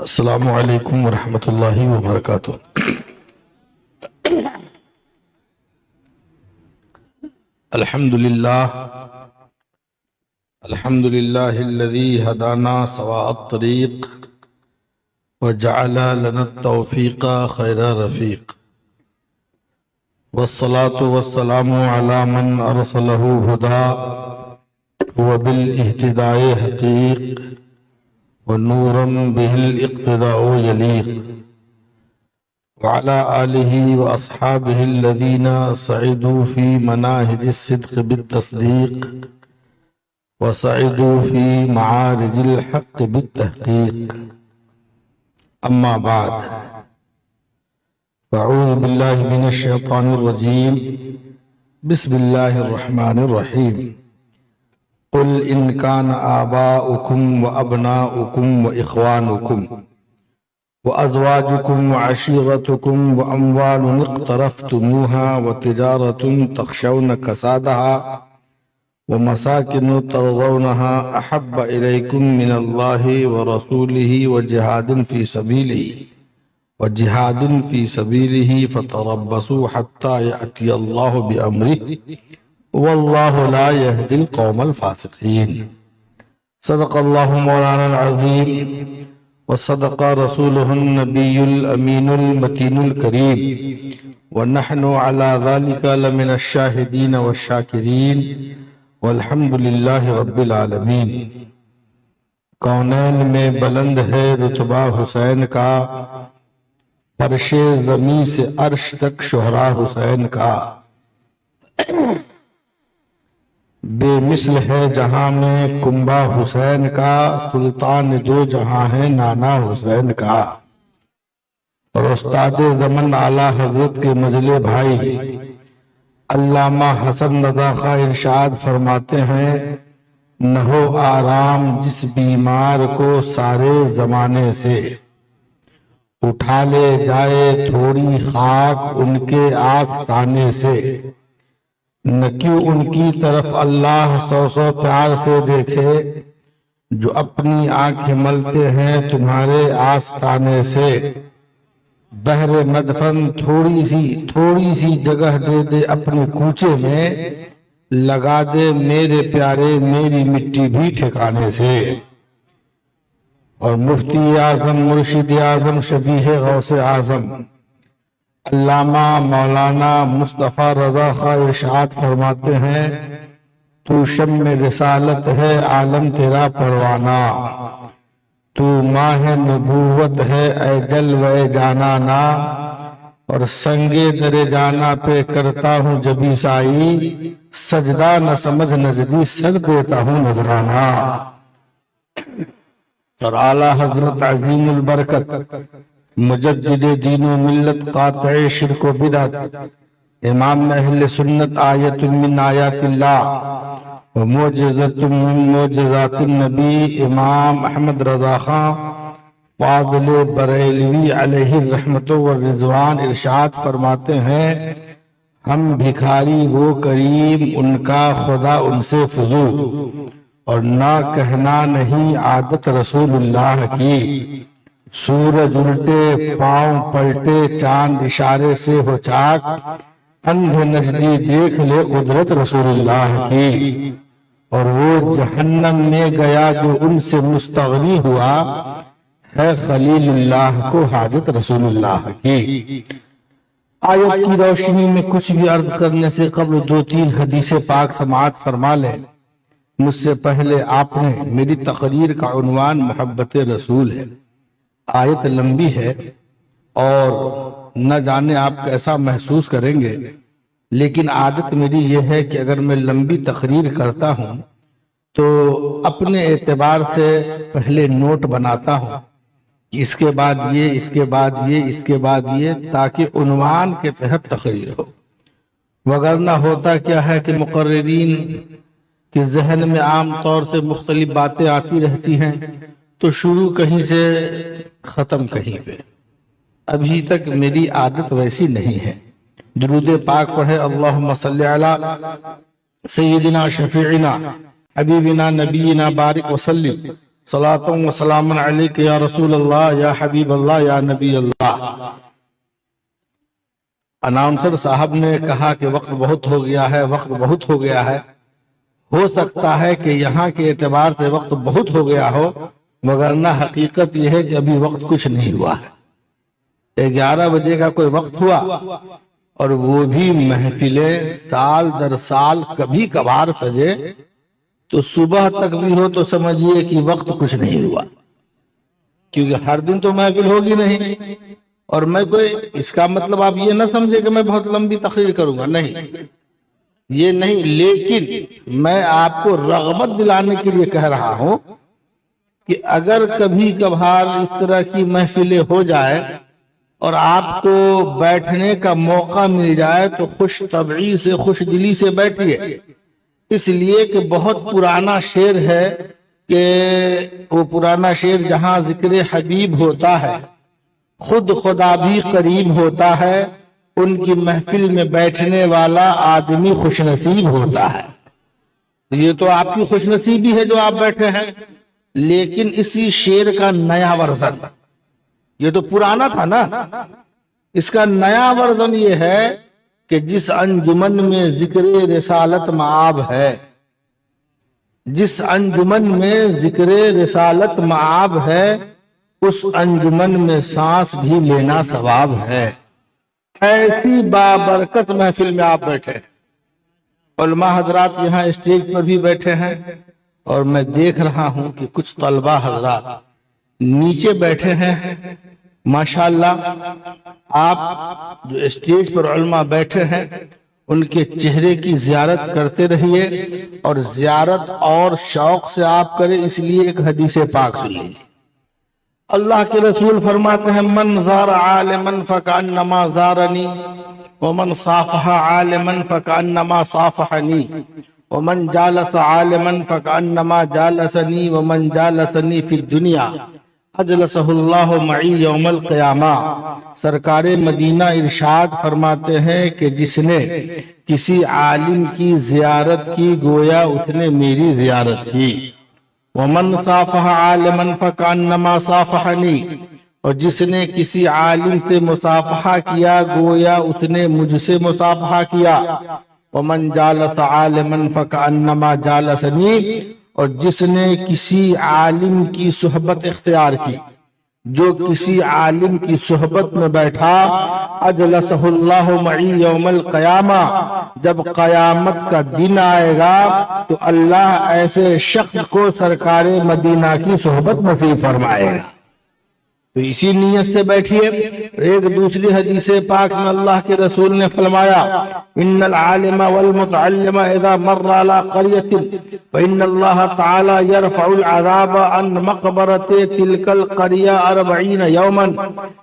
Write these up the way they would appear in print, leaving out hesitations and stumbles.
السلام علیکم ورحمۃ اللہ وبرکاتہ۔ الحمد للہ الذی ہدانا سواء الطریق وجعل لنا التوفیق خیر رفیق، والصلاة والسلام علی من ارسلہ ہدا وبالاہتداء حقیق ونورا به الاقتداء يليق، وعلى آله وأصحابه الذين سعدوا في مناهج الصدق بالتصديق وسعدوا في معارج الحق بالتحقيق. أما بعد، فأعوذ بالله من الشيطان الرجيم، بسم الله الرحمن الرحيم. قل إن كان آباؤكم وأبناؤكم وإخوانكم وأزواجكم وعشيرتكم وأموال اقترفتموها وتجارة تخشون كسادها ومساكن ترضونها أحب إليكم من الله ورسوله وجهاد في سبيله فتربصوا حتى يأتي الله بأمره واللہ لا يهدي القوم الفاسقین۔ صدق اللہ مولانا العظیم وصدق رسولہ النبی الامین المتین الکریم، ونحن على ذلك لمن الشاہدین والشاکرین، والحمد للہ رب العالمین۔ کونین میں بلند ہے رتبہ حسین کا، فرش زمین سے عرش تک شہرا حسین کا، بے مثل ہے جہاں میں کنبہ حسین کا، سلطان دو جہاں ہے نانا حسین کا۔ اور استاد زمن اعلیٰ حضرت کے مجلے بھائی علامہ حسن رضا خاں ارشاد فرماتے ہیں، نہ ہو آرام جس بیمار کو سارے زمانے سے، اٹھا لے جائے تھوڑی خاک ان کے آستانے سے، نہ کیوں ان کی طرف اللہ سو پیار سے دیکھے، جو اپنی آنکھیں ملتے ہیں تمہارے آستانے سے۔ بہر مدفن تھوڑی سی جگہ دے دے اپنے کوچے میں، لگا دے میرے پیارے میری مٹی بھی ٹھکانے سے۔ اور مفتی اعظم مرشد اعظم شبیہ غوث اعظم علامہ مولانا مصطفیٰ رضا خاں ارشاد فرماتے ہیں، تو شمع رسالت ہے عالم تیرا پروانہ، تو ماہ نبوت ہے اے جلوہ جانانا، اور سنگے در جانا پہ کرتا ہوں جبی سائی، سجدہ نہ سمجھ نجدی سر دیتا ہوں نذرانہ۔ اور اعلیٰ حضرت عظیم البرکت مجدد دین و ملت قاطع شرک و بدعت امام اہل سنت آیت من آیات اللہ و معجزت من معجزات النبی امام احمد رضا خاں فاضل بریلوی علیہ الرحمت والرضوان ارشاد فرماتے ہیں، ہم بھکاری وہ کریم ان کا خدا ان سے فضول، اور نہ کہنا نہیں عادت رسول اللہ کی، سورج الٹے پاؤں پلٹے چاند اشارے سے ہو چاک، اندھے نجدی دیکھ لے قدرت رسول اللہ کی۔ اور وہ جہنم میں گیا جو ان سے مستغنی ہوا، ہے خلیل اللہ کو حاجت رسول اللہ کی۔ آیت کی روشنی میں کچھ بھی عرض کرنے سے قبل 2-3 حدیث پاک سماعت فرما لیں۔ مجھ سے پہلے آپ نے میری تقریر کا عنوان محبت رسول ہے۔ آیت لمبی ہے اور نہ جانے آپ کیسا محسوس کریں گے، لیکن عادت میری یہ ہے کہ اگر میں لمبی تقریر کرتا ہوں تو اپنے اعتبار سے پہلے نوٹ بناتا ہوں کہ اس کے بعد یہ، اس کے بعد یہ، اس کے بعد یہ، تاکہ عنوان کے تحت تقریر ہو۔ وگرنہ ہوتا کیا ہے کہ مقررین کے ذہن میں عام طور سے مختلف باتیں آتی رہتی ہیں، تو شروع کہیں سے ختم کہیں پہ۔ ابھی تک میری عادت ویسی نہیں ہے۔ درود پاک پڑھے، اللہم صلی علی سیدنا شفیعنا حبیبنا نبینا بارک وسلم صلاۃ و سلام علیک یا رسول اللہ یا حبیب اللہ یا نبی اللہ۔ اناؤنسر صاحب نے کہا کہ وقت بہت ہو گیا ہے، وقت بہت ہو گیا ہے۔ ہو سکتا ہے کہ یہاں کے اعتبار سے وقت بہت ہو گیا ہو، مگر نہ حقیقت یہ ہے کہ ابھی وقت کچھ نہیں ہوا ہے۔ 11 بجے کا کوئی وقت ہوا، اور وہ بھی محفلیں سال در سال کبھی کبھار سجے، تو صبح تک بھی ہو تو سمجھیے کہ وقت کچھ نہیں ہوا، کیونکہ ہر دن تو محفل ہوگی نہیں۔ اور میں کوئی اس کا مطلب آپ یہ نہ سمجھے کہ میں بہت لمبی تقریر کروں گا، نہیں، یہ نہیں، لیکن میں آپ کو رغبت دلانے کے لیے کہہ رہا ہوں کہ اگر کبھی کبھار اس طرح کی محفلیں ہو جائے اور آپ کو بیٹھنے کا موقع مل جائے تو خوش طبعی سے، خوش دلی سے بیٹھیے، اس لیے کہ بہت پرانا شعر ہے کہ وہ پرانا شعر جہاں ذکر حبیب ہوتا ہے خود خدا بھی قریب ہوتا ہے، ان کی محفل میں بیٹھنے والا آدمی خوش نصیب ہوتا ہے۔ یہ تو آپ کی خوش نصیبی ہے جو آپ بیٹھے ہیں، لیکن اسی شعر کا نیا ورژن، یہ تو پرانا تھا نا، اس کا نیا ورژن یہ ہے کہ جس انجمن میں ذکر رسالت مآب ہے، جس انجمن میں ذکر رسالت مآب ہے، اس انجمن میں سانس بھی لینا ثواب ہے۔ ایسی بابرکت محفل میں آپ بیٹھے، علماء حضرات یہاں اسٹیج پر بھی بیٹھے ہیں، اور میں دیکھ رہا ہوں کہ کچھ طلبہ حضرات نیچے بیٹھے ہیں۔ ماشاءاللہ آپ جو اسٹیج پر علماء بیٹھے ہیں ان کے چہرے کی زیارت کرتے رہیے، اور زیارت اور شوق سے آپ کریں، اس لیے ایک حدیث پاک سن لیجیے۔ اللہ کے رسول فرماتے ہیں من زار عالما فکأنما زارنی، ومن صافح عالما فکأنما صافحنی، ومن جالس عالما فکأنما جالسنی، ومن جالسنی فی الدنیا اجلسہ اللہ معی یوم القیامہ۔ سرکار مدینہ ارشاد فرماتے ہیں کہ جس نے کسی عالم کی زیارت کی گویا اس نے میری زیارت کی، ومن صافح عالما فکأنما صافحنی، اور جس نے کسی عالم سے مصافحہ کیا گویا اس نے مجھ سے مصافحہ کیا، ومن جالس عالما فکأنما جالسنی، اور جس نے کسی عالم کی صحبت اختیار کی، جو کسی عالم کی صحبت میں بیٹھا، اجلسہ اللہ معی یوم القیامہ، جب قیامت کا دن آئے گا تو اللہ ایسے شخص کو سرکار مدینہ کی صحبت نصیب فرمائے گا۔ تو اسی نیت سے بیٹھیے۔ ایک دوسری حدیث پاک میں اللہ کے رسول نے فرمایا ان العالم والمتعلم اذا مر على قرية فإن الله تعالى يرفع العذاب عن مقبرة تلك القرية 40 يوما،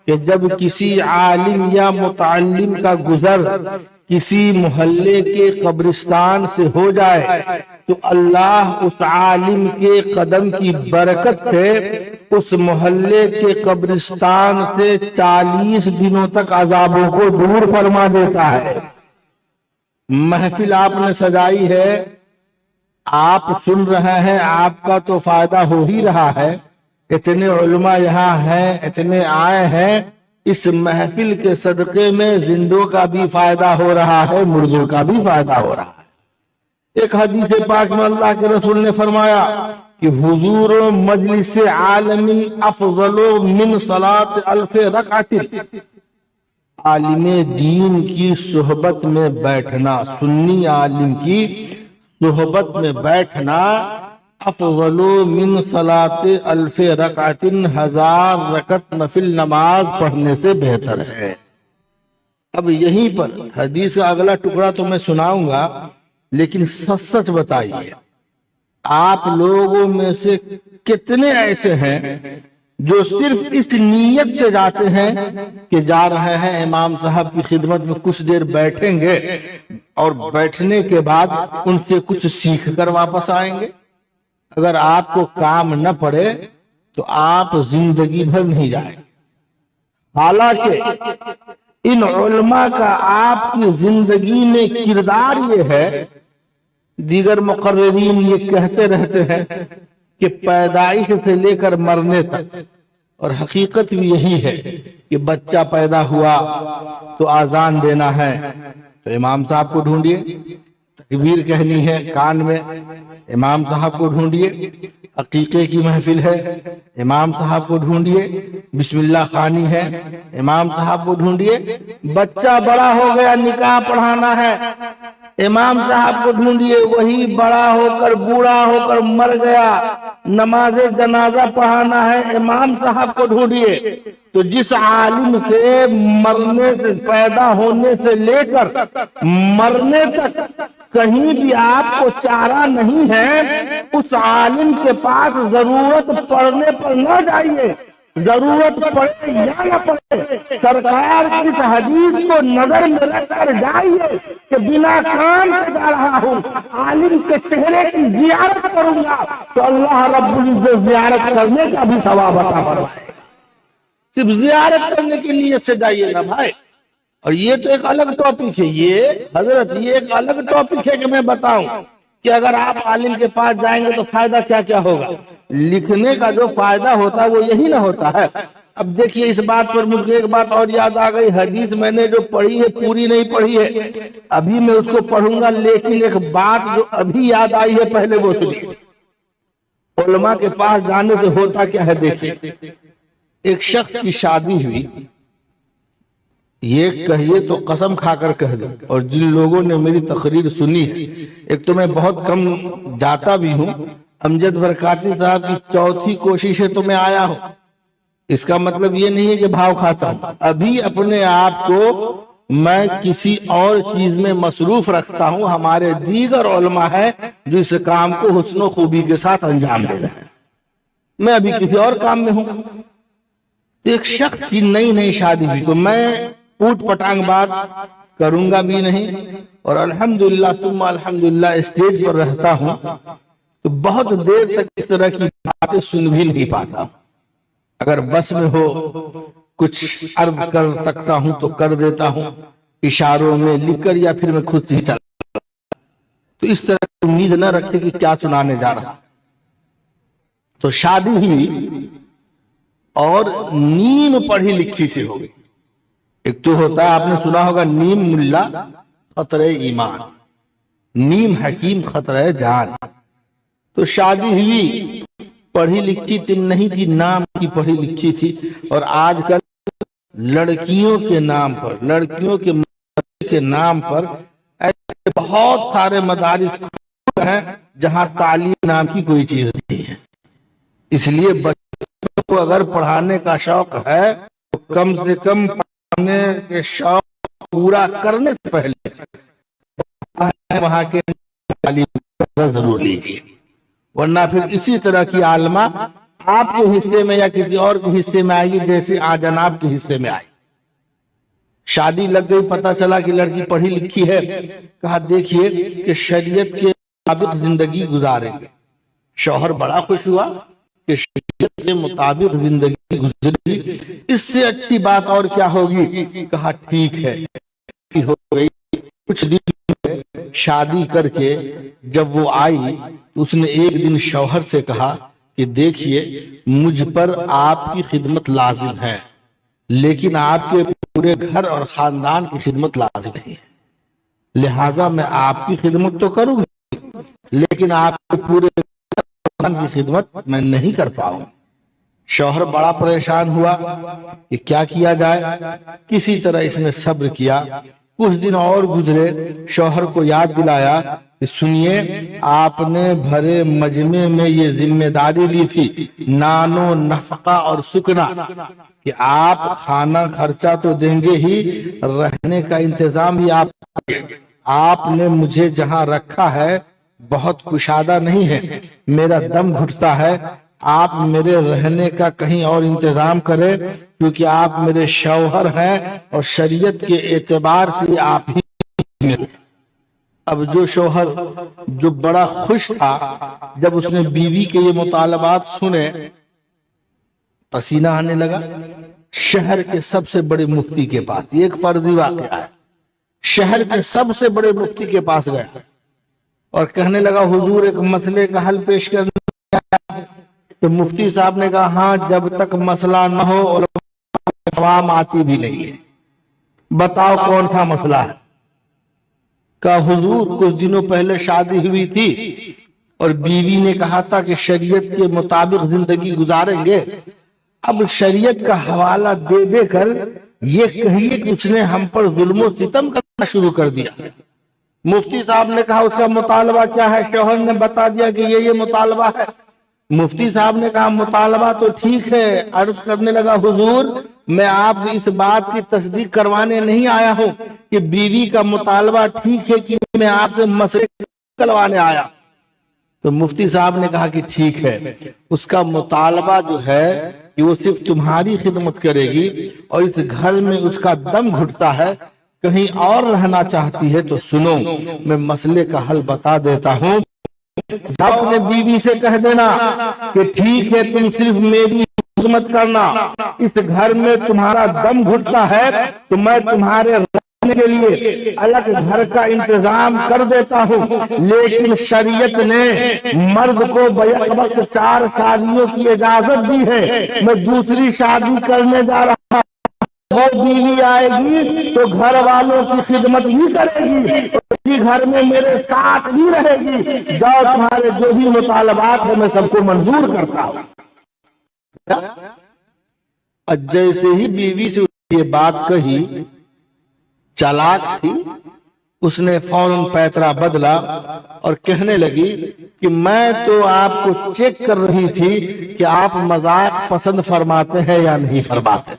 کہ جب کسی عالم یا متعلم کا گزر کسی محلے کے قبرستان سے ہو جائے تو اللہ اس عالم کے قدم کی برکت سے اس محلے کے قبرستان سے 40 دنوں تک عذابوں کو دور فرما دیتا ہے۔ محفل آپ نے سجائی ہے، آپ سن رہے ہیں، آپ کا تو فائدہ ہو ہی رہا ہے، اتنے علماء یہاں ہیں، اتنے آئے ہیں، اس محفل کے صدقے میں زندوں کا بھی فائدہ ہو رہا ہے، مردوں کا بھی فائدہ ہو رہا ہے۔ ایک حدیث پاک میں اللہ کے رسول نے فرمایا کہ حضور مجلس عالم افضل من صلاة 1000 رکعت، عالم دین کی صحبت میں بیٹھنا، سنی عالم کی صحبت میں بیٹھنا افضل من صلاة 1000 رکعت، 1000 رکعت نفل نماز پڑھنے سے بہتر ہے۔ اب یہیں پر حدیث کا اگلا ٹکڑا تو میں سناؤں گا، لیکن سچ سچ بتائیے آپ لوگوں میں سے کتنے ایسے ہیں جو صرف اس نیت سے جاتے ہیں کہ جا رہے ہیں امام صاحب کی خدمت میں کچھ دیر بیٹھیں گے اور بیٹھنے کے بعد ان سے کچھ سیکھ کر واپس آئیں گے؟ اگر آپ کو کام نہ پڑے تو آپ زندگی بھر نہیں جائیں۔ حالانکہ ان علماء کا آپ کی زندگی میں کردار یہ ہے، دیگر مقررین یہ کہتے رہتے ہیں کہ پیدائش سے لے کر مرنے تک، اور حقیقت بھی یہی ہے کہ بچہ پیدا ہوا تو آذان دینا ہے تو امام صاحب کو ڈھونڈیے، تکبیر کہنی ہے کان میں، امام صاحب کو ڈھونڈیے، عقیقے کی محفل ہے، امام صاحب کو ڈھونڈیے، بسم اللہ خوانی ہے، امام صاحب کو ڈھونڈیے، بچہ بڑا ہو گیا نکاح پڑھانا ہے، امام صاحب کو ڈھونڈیے، وہی بڑا ہو کر بوڑھا ہو کر مر گیا، نماز جنازہ پڑھانا ہے، امام صاحب کو ڈھونڈیے۔ تو جس عالم سے مرنے سے، پیدا ہونے سے لے کر مرنے تک کہیں بھی آپ کو چارہ نہیں ہے، اس عالم کے پاس ضرورت پڑنے پر نہ جائیے، ضرورت پڑے یا نہ پڑے سرکار کی اس حدیث کو نظر میں رکھ کر جائیے کہ بنا کام سے جا رہا ہوں، عالم کے چہرے کی زیارت کروں گا تو اللہ رب العزت زیارت کرنے کا بھی ثواب عطا فرمائے گا۔ صرف زیارت کرنے کی نیت سے جائیے نا بھائی۔ اور یہ تو ایک الگ ٹاپک ہے، یہ حضرت یہ ایک الگ ٹاپک ہے کہ میں بتاؤں کہ اگر آپ عالم کے پاس جائیں گے تو فائدہ کیا کیا ہوگا۔ لکھنے کا جو فائدہ ہوتا ہے وہ یہی نہ ہوتا ہے۔ اب دیکھیے اس بات پر مجھے ایک بات اور یاد آ گئی، حدیث میں نے جو پڑھی ہے پوری نہیں پڑھی ہے، ابھی میں اس کو پڑھوں گا، لیکن ایک بات جو ابھی یاد آئی ہے پہلے وہ سنیے۔ علماء کے پاس جانے سے ہوتا کیا ہے دیکھیں، ایک شخص کی شادی ہوئی، یہ کہیے تو قسم کھا کر کہہ دوں، اور جن لوگوں نے میری تقریر سنی ہے، ایک تو میں بہت کم جاتا بھی ہوں، امجد برکاتی صاحب کی چوتھی کوشش ہے تو میں آیا ہوں، اس کا مطلب یہ نہیں ہے کہ بھاؤ کھاتا ہوں، ابھی اپنے آپ کو میں کسی اور چیز میں مصروف رکھتا ہوں، ہمارے دیگر علماء ہیں جو اس کام کو حسن و خوبی کے ساتھ انجام دے رہے ہیں، میں ابھی کسی اور کام میں ہوں۔ ایک شخص کی نئی نئی شادی ہوئی تو میں اوٹ پٹانگ بات کروں گا بھی نہیں، اور الحمدللہ ثم الحمدللہ اسٹیج پر رہتا ہوں تو بہت دیر تک اس طرح کی باتیں سن بھی نہیں پاتا ہوں، اگر بس میں ہو کچھ عرض کر سکتا ہوں تو کر دیتا ہوں اشاروں میں لکھ کر، یا پھر میں خود سے ہی چلا، تو اس طرح کی امید نہ رکھے کہ کیا سنانے جا رہا۔ تو شادی ہوئی اور نیم پڑھی لکھی سے ہو گئی۔ ایک تو ہوتا ہے آپ نے سنا ہوگا نیم ملا خطرہ ایمان، نیم حکیم خطرہ جان۔ تو شادی ہوئی، پڑھی لکھی نہیں تھی، نام کی پڑھی لکھی تھی، اور آج کل لڑکیوں کے نام پر، لڑکیوں کے نام پر ایسے بہت سارے مدارس ہیں جہاں تعلیم نام کی کوئی چیز نہیں ہے۔ اس لیے بچوں کو اگر پڑھانے کا شوق ہے تو کم سے کم پڑھانے کے شوق پورا کرنے سے پہلے وہاں کے تعلیم ضرور لیجیے، ورنہ پھر اسی طرح کی عالمہ آپ کے حصے میں یا کسی اور کے حصے میں آئے گی جیسے آج جناب کے حصے میں آئی۔ شادی لگ گئی، پتہ چلا کہ لڑکی پڑھی لکھی ہے، کہا دیکھیے کہ شریعت کے مطابق زندگی گزاریں گے۔ شوہر بڑا خوش ہوا کہ شریعت کے مطابق زندگی گزری، اس سے اچھی بات اور کیا ہوگی، کہا ٹھیک ہے۔ ہو گئی کچھ دن شادی کر کے جب وہ آئی تو اس نے ایک دن شوہر سے کہا کہ دیکھیے مجھ پر آپ کی خدمت لازم ہے، لیکن آپ کے پورے گھر اور خاندان کی خدمت لازم نہیں ہے، لہٰذا میں آپ کی خدمت تو کروں گی لیکن آپ کے پورے خاندان کی خدمت میں نہیں کر پاؤں۔ شوہر بڑا پریشان ہوا کہ کیا کیا جائے، کسی طرح اس نے صبر کیا۔ کچھ دن اور گزرے، شوہر کو یاد دلایا کہ سنیے آپ نے بھرے مجمع میں یہ ذمہ داری لی تھی، نان و نفقہ اور سکنا، کہ آپ کھانا خرچہ تو دیں گے ہی، رہنے کا انتظام بھی آپ نے مجھے جہاں رکھا ہے بہت کشادہ نہیں ہے، میرا دم گھٹتا ہے، آپ میرے رہنے کا کہیں اور انتظام کریں، کیونکہ آپ میرے شوہر ہیں اور شریعت کے اعتبار سے آپ ہی۔ اب جو شوہر جو بڑا خوش تھا جب اس نے بیوی کے یہ مطالبات سنے، پسینہ آنے لگا، شہر کے سب سے بڑے مفتی کے پاس، یہ ایک فرضی واقعہ ہے، شہر کے سب سے بڑے مفتی کے پاس گیا اور کہنے لگا حضور ایک مسئلے کا حل پیش کرنا تو مفتی صاحب نے کہا ہاں جب تک مسئلہ نہ ہو اور عوام آتی بھی نہیں ہے، بتاؤ کون سا مسئلہ ہے؟ کہا حضور کچھ دنوں پہلے شادی ہوئی تھی اور بیوی نے کہا تھا کہ شریعت کے مطابق زندگی گزاریں گے، اب شریعت کا حوالہ دے دے کر یہ کہیے کہ اس نے ہم پر ظلم و ستم کرنا شروع کر دیا۔ مفتی صاحب نے کہا اس کا مطالبہ کیا ہے؟ شوہر نے بتا دیا کہ یہ مطالبہ ہے۔ مفتی صاحب نے کہا مطالبہ تو ٹھیک ہے۔ عرض کرنے لگا حضور میں آپ سے اس بات کی تصدیق کروانے نہیں آیا ہوں کہ بیوی کا مطالبہ ٹھیک ہے کہ میں آپ سے مسئلے کروانے آیا۔ تو مفتی صاحب نے کہا کہ ٹھیک ہے، اس کا مطالبہ جو ہے کہ وہ صرف تمہاری خدمت کرے گی اور اس گھر میں اس کا دم گھٹتا ہے، کہیں اور رہنا چاہتی ہے تو سنو میں مسئلے کا حل بتا دیتا ہوں۔ اپنے بیوی سے کہہ دینا کہ ٹھیک ہے تم صرف میری خدمت کرنا، اس گھر میں تمہارا دم گھٹتا ہے تو میں تمہارے رہنے کے لیے الگ گھر کا انتظام کر دیتا ہوں، لیکن شریعت نے مرد کو بیک وقت 4 شادیوں کی اجازت دی ہے۔ میں دوسری شادی کرنے جا رہا ہوں، وہ بیوی آئے گی تو گھر والوں کی خدمت بھی کرے گی، اسی گھر میں میرے ساتھ بھی رہے گی، جاؤ تمہارے جو بھی مطالبات ہیں میں سب کو منظور کرتا ہوں۔ اور جیسے ہی بیوی سے یہ بات کہی، چالاک تھی، اس نے فوراً پیترا بدلا اور کہنے لگی کہ میں تو آپ کو چیک کر رہی تھی کہ آپ مذاق پسند فرماتے ہیں یا نہیں فرماتے۔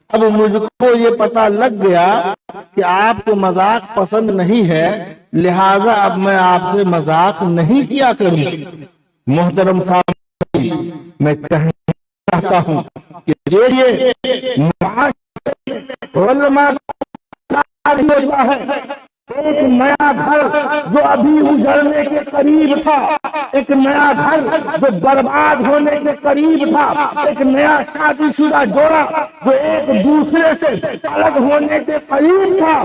اب مجھ کو یہ پتا لگ گیا کہ آپ کو مذاق پسند نہیں ہے، لہذا اب میں آپ سے مذاق نہیں کیا کروں۔ محترم سامعین، میں کہنا چاہتا ہوں کہ یہ علماء ہوتا ہے، ایک نیا گھر جو ابھی اجڑنے کے قریب تھا، ایک نیا گھر جو برباد ہونے کے قریب تھا، ایک نیا شادی شدہ جوڑا جو ایک دوسرے سے الگ ہونے کے قریب تھا،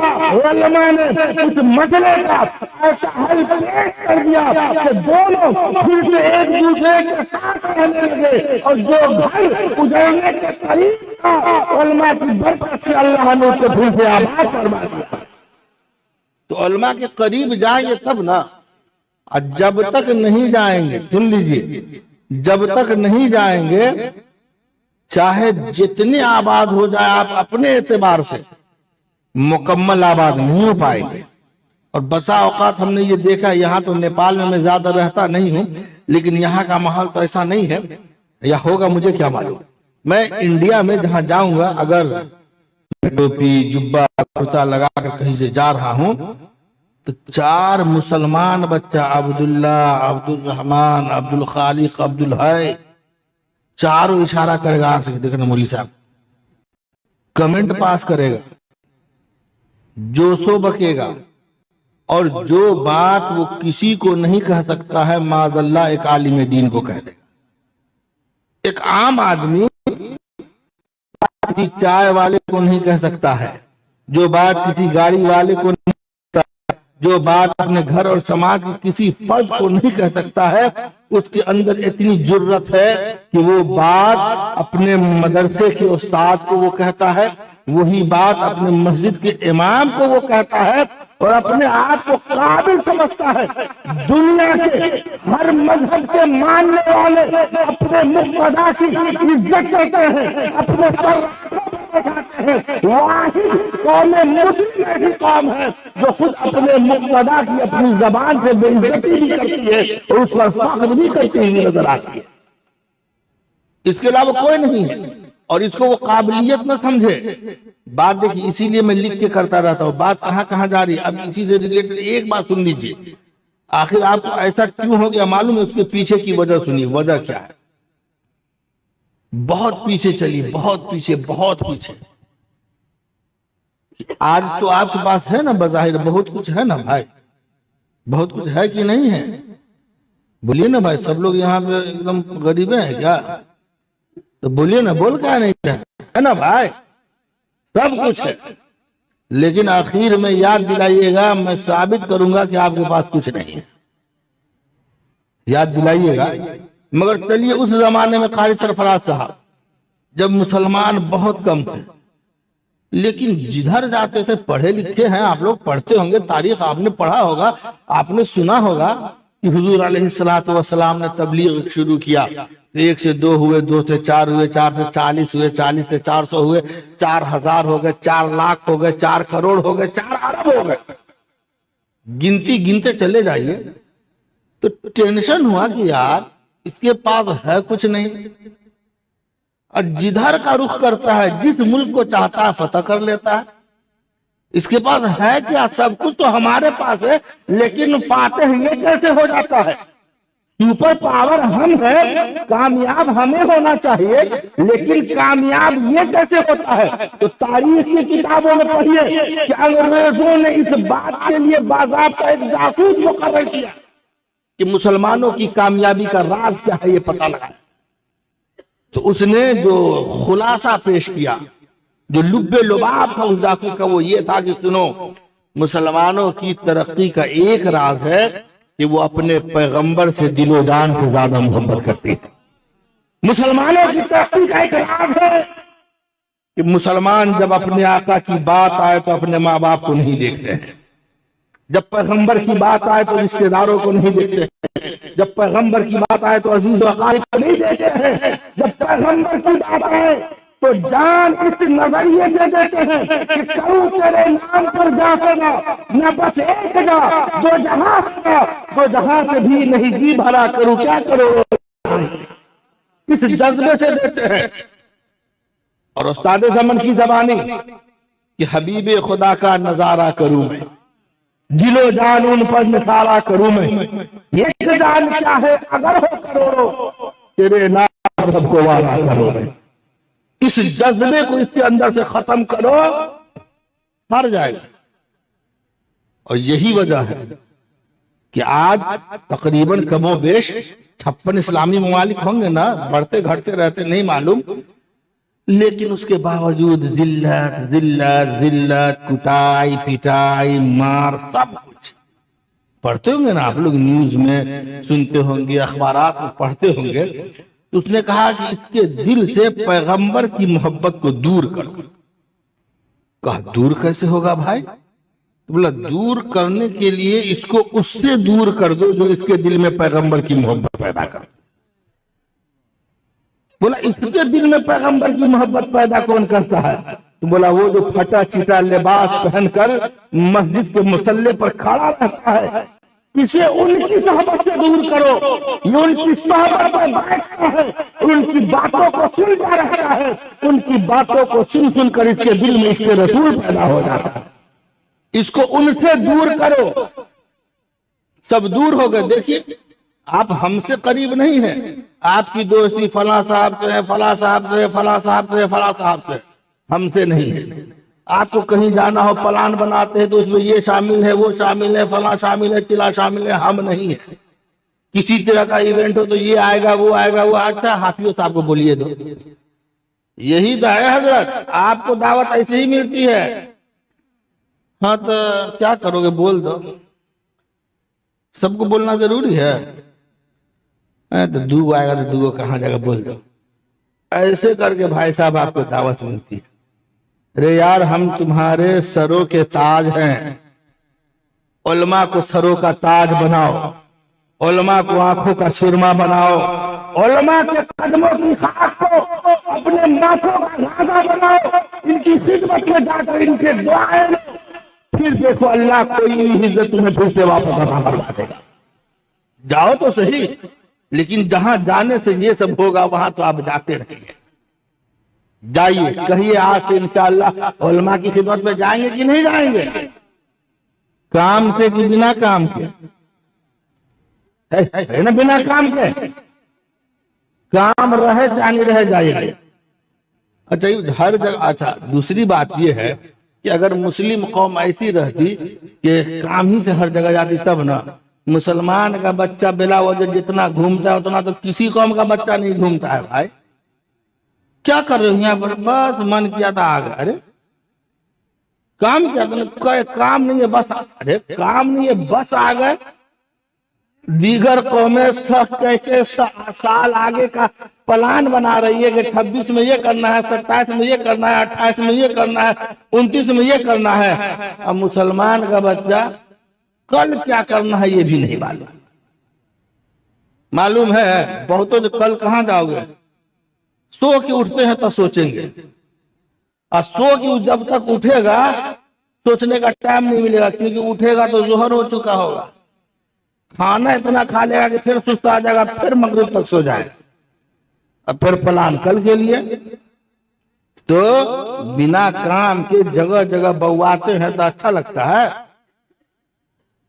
علماء نے اس مسئلے کا ایسا حل پیش کر دیا کہ دونوں پھر سے ایک دوسرے کے ساتھ رہنے لگے، اور جو گھر اجڑنے کے قریب تھا علماء کی برکت سے اللہ نے اسے پھر سے آباد فرما دیا۔ تو علماء کے قریب جائیں گے تب نا، جب تک نہیں جائیں گے، سن لیجئے، جب تک نہیں جائیں گے چاہے جتنے آباد ہو جائے آپ اپنے اعتبار سے مکمل آباد نہیں ہو پائیں گے۔ اور بسا اوقات ہم نے یہ دیکھا، یہاں تو نیپال میں زیادہ رہتا نہیں ہوں لیکن یہاں کا ماحول تو ایسا نہیں ہے، یا ہوگا مجھے کیا معلوم۔ میں انڈیا میں جہاں جاؤں گا اگر ٹوپی جبہ کرتا لگا کر کہیں سے جا رہا ہوں تو 4 مسلمان بچہ عبداللہ، عبدالرحمن، عبدالخالق، عبدالحی، چاروں اشارہ کرے گا، دیکھنا مولوی صاحب کمنٹ پاس کرے گا، جو سو بکے گا، اور جو بات وہ کسی کو نہیں کہہ سکتا ہے معاذ اللہ ایک عالم دین کو کہہ دے گا۔ ایک عام آدمی کسی چائے والے کو نہیں کہہ سکتا ہے، جو بات کسی گاڑی والے کو نہیں کہہ سکتا ہے، جو بات اپنے گھر اور سماج کے کسی فرد کو نہیں کہہ سکتا ہے، اس کے اندر اتنی جرت ہے کہ وہ بات اپنے مدرسے کے استاد کو وہ کہتا ہے، وہی بات اپنے مسجد کے امام کو وہ کہتا ہے، اور اپنے آپ کو قابل سمجھتا ہے۔ دنیا کے ہر مذہب کے ماننے والے اپنے مقتدا کی عزت کرتے ہیں، اپنے سر بچاتے ہیں۔ واحد قوم مسلم ایسی قوم ہے جو خود اپنے مقتدا کی اپنی زبان سے بے عزتی بھی کرتی ہے اور اس پر فخر بھی کرتی ہوئی نظر آتی ہے۔ اس کے علاوہ کوئی نہیں ہے، اور اس کو وہ قابلیت نہ سمجھے۔ بات دیکھیں، اسی لیے میں لکھ کے کرتا رہتا ہوں، بات کہاں کہاں جا رہی ہے۔ اب اسی سے ریلیٹڈ ایک بات سن لیجئے، آخر آپ کو ایسا کیوں ہو گیا معلوم ہے؟ اس کے پیچھے کی وجہ سنیے، وجہ کیا ہے۔ بہت پیچھے چلی، بہت پیچھے، بہت پیچھے۔ آج تو آپ کے پاس ہے نا بظاہر بہت کچھ ہے نا بھائی، بہت کچھ ہے کہ نہیں ہے؟ بولیے نا بھائی، سب لوگ یہاں پہ ایک دم غریبیں ہیں کیا؟ تو بولیے نا، بول کیا نہیں ہے نا بھائی، سب کچھ ہے، لیکن آخر میں یاد دلائیے گا، میں ثابت کروں گا کہ آپ کے پاس کچھ نہیں ہے۔ یاد دلائیے گا مگر چلیے اس زمانے میں قاری سرفراز صاحب جب مسلمان بہت کم تھے، لیکن جدھر جاتے تھے، پڑھے لکھے ہیں آپ لوگ، پڑھتے ہوں گے تاریخ، آپ نے پڑھا ہوگا، آپ نے سنا ہوگا کہ حضور علیہ السلام نے تبلیغ شروع کیا، 1 سے 2 ہوئے، 2 سے 4 ہوئے، 4 سے 40 ہوئے، 40 سے 400 ہوئے، 4000 ہو گئے، 4 لاکھ ہو گئے، 4 کروڑ ہو گئے، 4 ارب ہو گئے، گنتی گنتے چلے جائیے۔ تو ٹینشن ہوا کہ یار اس کے پاس ہے کچھ نہیں، اور جدھر کا رخ کرتا ہے، جس ملک کو چاہتا ہے فتح کر لیتا ہے۔ اس کے پاس ہے کیا؟ سب کچھ تو ہمارے پاس ہے، لیکن فاتح یہ کیسے ہو جاتا ہے؟ سپر پاور ہم ہیں، کامیاب ہمیں ہونا چاہیے، لیکن کامیاب یہ کیسے ہوتا ہے؟ تو تاریخ کی کتابوں میں پڑھیے کہ انگریزوں نے اس بات کے لیے باضابطہ ایک جاسوس مقرر کیا کہ مسلمانوں کی کامیابی کا راز کیا ہے یہ پتہ لگائے۔ تو اس نے جو خلاصہ پیش کیا، جو لب لباب تھا اس جاسوس کا، وہ یہ تھا کہ سنو، مسلمانوں کی ترقی کا ایک راز ہے کہ وہ اپنے پیغمبر سے دل و جان سے زیادہ محبت کرتے ہیں۔ مسلمانوں کی ترقی کا ایک راز ہے کہ مسلمان جب اپنے آقا کی بات آئے تو اپنے ماں باپ کو نہیں دیکھتے ہیں، جب پیغمبر کی بات آئے تو رشتہ داروں کو نہیں دیکھتے ہیں، جب پیغمبر کی بات آئے تو عزیز و اقارب کو نہیں دیتے ہیں، جب پیغمبر کی بات آئے تو جان اس نظریے سے دیتے ہیں کہ کروں تیرے نام پر جا سکا، نہ بس ایک جا دو جہاں کا، دو جہاں سے بھی نہیں جی بھرا، کروں کیا کرو، اس جذبے سے دیتے ہیں۔ اور استاد زمن کی زبانی کہ حبیب خدا کا نظارہ کروں میں، دل و جان ان پر نثارہ کروں میں، ایک جان کیا ہے اگر ہو کروڑوں، تیرے نام رب کو وعدہ کرو میں۔ اس جذبے کو اس کے اندر سے ختم کرو، ہر جائے گا۔ اور یہی وجہ ہے کہ آج تقریباً کم و بیش 56 اسلامی ممالک ہوں گے نا، بڑھتے گھٹتے رہتے نہیں معلوم، لیکن اس کے باوجود ذلت ذلت ذلت، کٹائی پٹائی مار، سب کچھ پڑھتے ہوں گے نا آپ لوگ، نیوز میں سنتے ہوں گے، اخبارات میں پڑھتے ہوں گے۔ تو اس نے کہا کہ اس کے دل سے پیغمبر کی محبت کو دور کرو۔ کہا دور کیسے ہوگا بھائی؟ بولا دور کرنے کے لیے اس کو اس سے دور کر دو جو اس کے دل میں پیغمبر کی محبت پیدا کر۔ بولا اس کے دل میں پیغمبر کی محبت پیدا کون کرتا ہے؟ تو بولا وہ جو پھٹا چٹا لباس پہن کر مسجد کے مصلی پر کھڑا رہتا ہے، اسے ان کی صحبت سے دور کرو، یہ ان کی صحبت پر بیٹھتا ہے، ان کی باتوں کو سنتا رہتا ہے، ان کی باتوں کو سن سن کر اس کے دل میں اس کے رسول پیدا ہو جاتا ہے۔ اس کو ان سے دور کرو، سب دور ہو گئے۔ دیکھیے آپ ہم سے قریب نہیں ہیں، آپ کی دوستی فلاں صاحب سے، فلاں صاحب سے، فلاں صاحب سے، فلاں صاحب سے، ہم سے نہیں ہے۔ آپ کو کہیں جانا ہو، پلان بناتے ہیں تو اس میں یہ شامل ہے، وہ شامل ہے، فلاں شامل ہے، چلا شامل ہے، ہم نہیں ہیں۔ کسی طرح کا ایونٹ ہو تو یہ آئے گا، وہ آئے گا، وہ اچھا حافظ صاحب کو بولیے دو۔ یہی تو ہے حضرت، آپ کو دعوت ایسے ہی ملتی ہے۔ ہاں تو کیا کرو گے، بول دو۔ سب کو بولنا ضروری ہے؟ تو دو آئے گا تو دو کہاں جائے گا، بول دو۔ ایسے کر کے بھائی صاحب آپ کو دعوت ملتی ہے۔ ارے یار ہم تمہارے سروں کے تاج ہیں، علماء کو سروں کا تاج بناؤ، علماء کو آنکھوں کا سرما بناؤ، علماء کے قدموں کی خاک کو اپنے ماتھوں کا دھاگا بناؤ، ان کی خدمت میں جا کر ان کے دعائیں لو، پھر دیکھو اللہ کوئی عزت تمہیں پھر سے واپس عطا فرما دے گا۔ جاؤ تو صحیح، لیکن جہاں جانے سے یہ سب ہوگا وہاں تو آپ جاتے رہیے۔ جائیے، کہیے آج سے انشاءاللہ علماء کی خدمت میں جائیں گے کہ نہیں جائیں گے؟ کام سے کہ بنا کام کے؟ ہے نا بنا کام کے؟ کام رہے چاہے رہ جائیے۔ اچھا ہر جگہ، اچھا دوسری بات یہ ہے کہ اگر مسلم قوم ایسی رہتی کہ کام ہی سے ہر جگہ جاتی تب نا، مسلمان کا بچہ بلا وجہ جتنا گھومتا ہے اتنا تو کسی قوم کا بچہ نہیں گھومتا ہے۔ بھائی کیا کر رہے ہو یہاں پر؟ بس من کیا تھا آ گئے۔ ارے کام کیا تھا؟ کام نہیں ہے بس، ارے کام نہیں ہے بس آ گئے۔ دیگر قومیں کیسے سال آگے کا پلان بنا رہی ہے کہ 26 میں یہ کرنا ہے، 27 میں یہ کرنا ہے، 28 میں یہ کرنا ہے، 29 میں یہ کرنا ہے۔ اب مسلمان کا بچہ کل کیا کرنا ہے یہ بھی نہیں معلوم ہے۔ بہتوں جو کل کہاں جاؤ گے؟ سو کے اٹھتے ہیں تو سوچیں گے، اور سو کے جب تک اٹھے گا سوچنے کا ٹائم نہیں ملے گا، کیونکہ اٹھے گا تو ظہر ہو چکا ہوگا، کھانا اتنا کھا لے گا کہ پھر سست آ جائے گا، پھر مغرب تک سو جائے گا، اور پھر پلان کل کے لیے۔ تو بنا کام کے جگہ جگہ بواتے ہیں تو اچھا لگتا ہے؟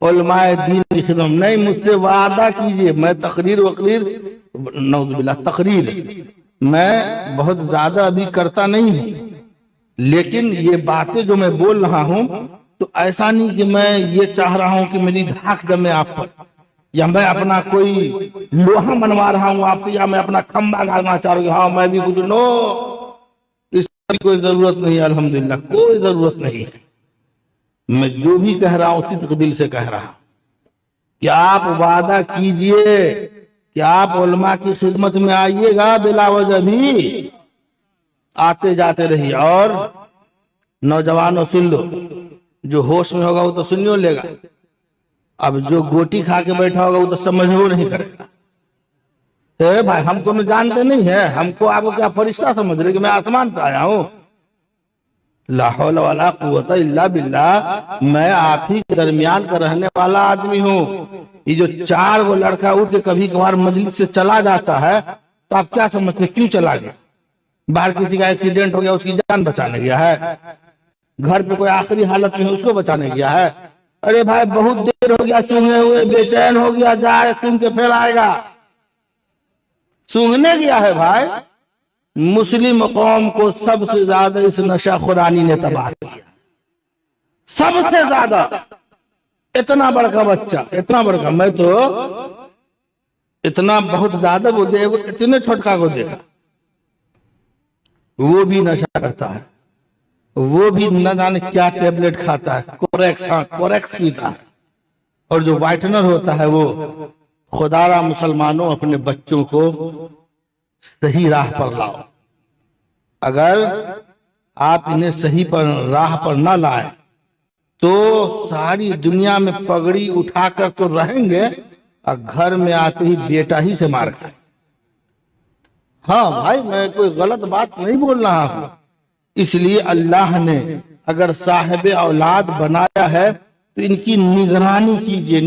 علماء دین کی خدمت نہیں، مجھ سے وعدہ کیجئے، میں تقریر نعوذ باللہ تقریر میں بہت زیادہ ابھی کرتا نہیں ہوں، لیکن یہ باتیں جو میں بول رہا ہوں تو ایسا نہیں کہ میں یہ چاہ رہا ہوں کہ میری دھاک جمے آپ پر، یا میں اپنا کوئی لوہا منوا رہا ہوں آپ سے، یا میں اپنا کھمبا گاڑنا چاہ رہا ہوں ہاں میں بھی کچھ نو، اس کی کوئی ضرورت نہیں ہے، الحمدللہ کوئی ضرورت نہیں ہے۔ میں جو بھی کہہ رہا ہوں اسی دل سے کہہ رہا ہوں کہ آپ وعدہ کیجئے کہ آپ علماء کی خدمت میں آئیے گا، بلا وجہ بھی آتے جاتے رہیے۔ اور نوجوانوں سن لو، جو ہوش میں ہوگا وہ تو سنیوں لے گا، اب جو گوٹی کھا کے بیٹھا ہوگا وہ تو سمجھو نہیں کرے گا۔ اے بھائی ہم کو جانتے نہیں ہیں، ہم کو آپ کو کیا فرشتہ سمجھ رہے کہ میں آسمان سے آیا ہوں؟ لا حول ولا قوت الا باللہ، میں آپ ہی کے درمیان کا رہنے والا آدمی ہوں۔ یہ جو 4 وہ لڑکا اٹھ کے کبھی کبھار مجلس سے چلا جاتا ہے تو آپ کیا سمجھتے کیوں چلا گیا؟ باہر کسی کا ایکسیڈنٹ ہو گیا اس کی جان بچانے گیا ہے؟ گھر پہ کوئی آخری حالت میں اس کو بچانے گیا ہے؟ ارے بھائی بہت دیر ہو گیا سونگے ہوئے، بے چین ہو گیا، جائے سونگ کے پھر آئے گا، سونگنے گیا ہے بھائی۔ مسلم قوم کو سب سے زیادہ اس نشہ خورانی نے تباہ کیا، سب سے زیادہ۔ اتنا بڑکا بچہ، اتنا بڑکا، میں تو اتنا بہت زیادہ وہ دے، اتنے چھوٹکا کو دیکھا، وہ بھی نشہ کرتا ہے، وہ بھی نہ جانے کیا ٹیبلٹ کھاتا ہے، کوریکس پیتا ہے، اور جو وائٹنر ہوتا ہے وہ۔ خدا را مسلمانوں اپنے بچوں کو صحیح راہ پر لاؤ، اگر آپ انہیں صحیح پر راہ پر نہ لائیں تو ساری دنیا میں پگڑی اٹھا کر تو رہیں گے، اور گھر میں آتے ہی بیٹا ہی سے مار کھائیں۔ ہاں بھائی میں کوئی غلط بات نہیں بول رہا ہوں، اس لیے اللہ نے اگر صاحب اولاد بنایا ہے تو ان کی نگرانی کیجئے،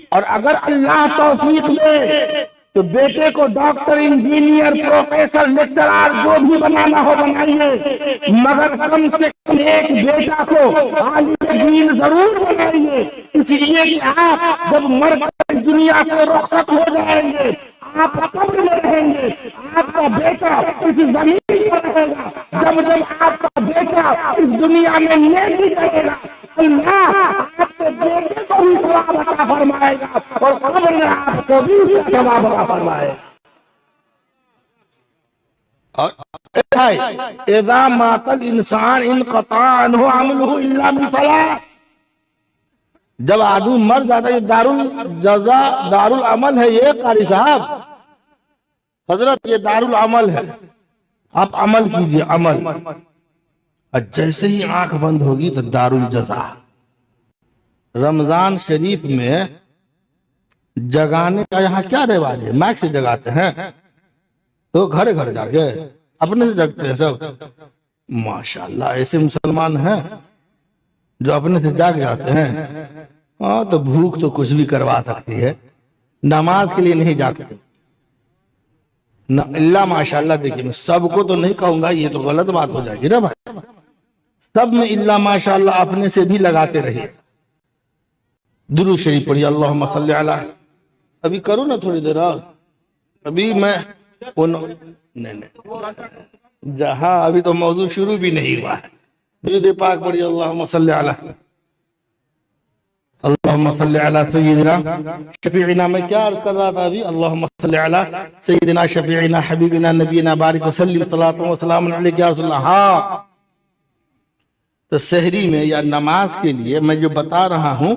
اور اگر اللہ توفیق دے تو بیٹے کو ڈاکٹر، انجینئر، پروفیسر، لیکچرار جو بھی بنانا ہو بنائیے، مگر کم سے کم ایک بیٹا کو عالم دین ضرور بنائیے، اس لیے کہ آپ جب مر کر دنیا سے رخصت ہو جائیں گے، آپ قبر میں رہیں گے، آپ کا بیٹا اس زمین پر رہے گا، جب آپ کا بیٹا اس دنیا میں نیکی کرے گا اللہ آپ کے بیٹے کو بھی ثواب عطا فرمائے گا، اور قبر میں آپ کو بھی ثواب عطا فرمائے گا۔ اذا مات الانسان انقطع عنہ عملہ الا من ثلاث، جب آدمی مر جاتا ہے، یہ دار الجزا دار العمل ہے، یہ قاری صاحب حضرت یہ دار العمل ہے، آپ عمل کیجئے عمل، اور جیسے ہی آنکھ بند ہوگی تو دار الجزا۔ رمضان شریف میں جگانے کا یہاں کیا رواج ہے؟ مائک سے جگاتے ہیں تو گھر گھر جا کے اپنے سے جگتے ہیں سب، ماشاءاللہ ایسے مسلمان ہیں جو اپنے سے جاگ جاتے ہیں۔ ہاں تو بھوک تو کچھ بھی کروا سکتی ہے، نماز کے لیے نہیں جاگتے نہ، اللہ ماشاءاللہ۔ دیکھیں میں سب کو تو نہیں کہوں گا، یہ تو غلط بات ہو جائے گی نا بھائی، سب میں اللہ ماشاءاللہ اپنے سے بھی لگاتے رہیے۔ درود شریف پڑھیے، اللہم صلی علی، ابھی کرو نا تھوڑی دیر اور، ابھی میں نہیں جہاں ابھی تو موضوع شروع بھی نہیں ہوا ہے۔ درود پاک پڑھیے، اللہم صلی علی، اللہم صلی علی سیدنا شفیعنا، میں کیا عرض کر رہا تھا ابھی، اللہم صلی علی سیدنا شفیعنا حبیبنا نبینا بارک وسلم صلاۃ و سلام علیک یا رسول اللہ۔ ہاں تو سحری میں یا نماز کے لیے میں جو بتا رہا ہوں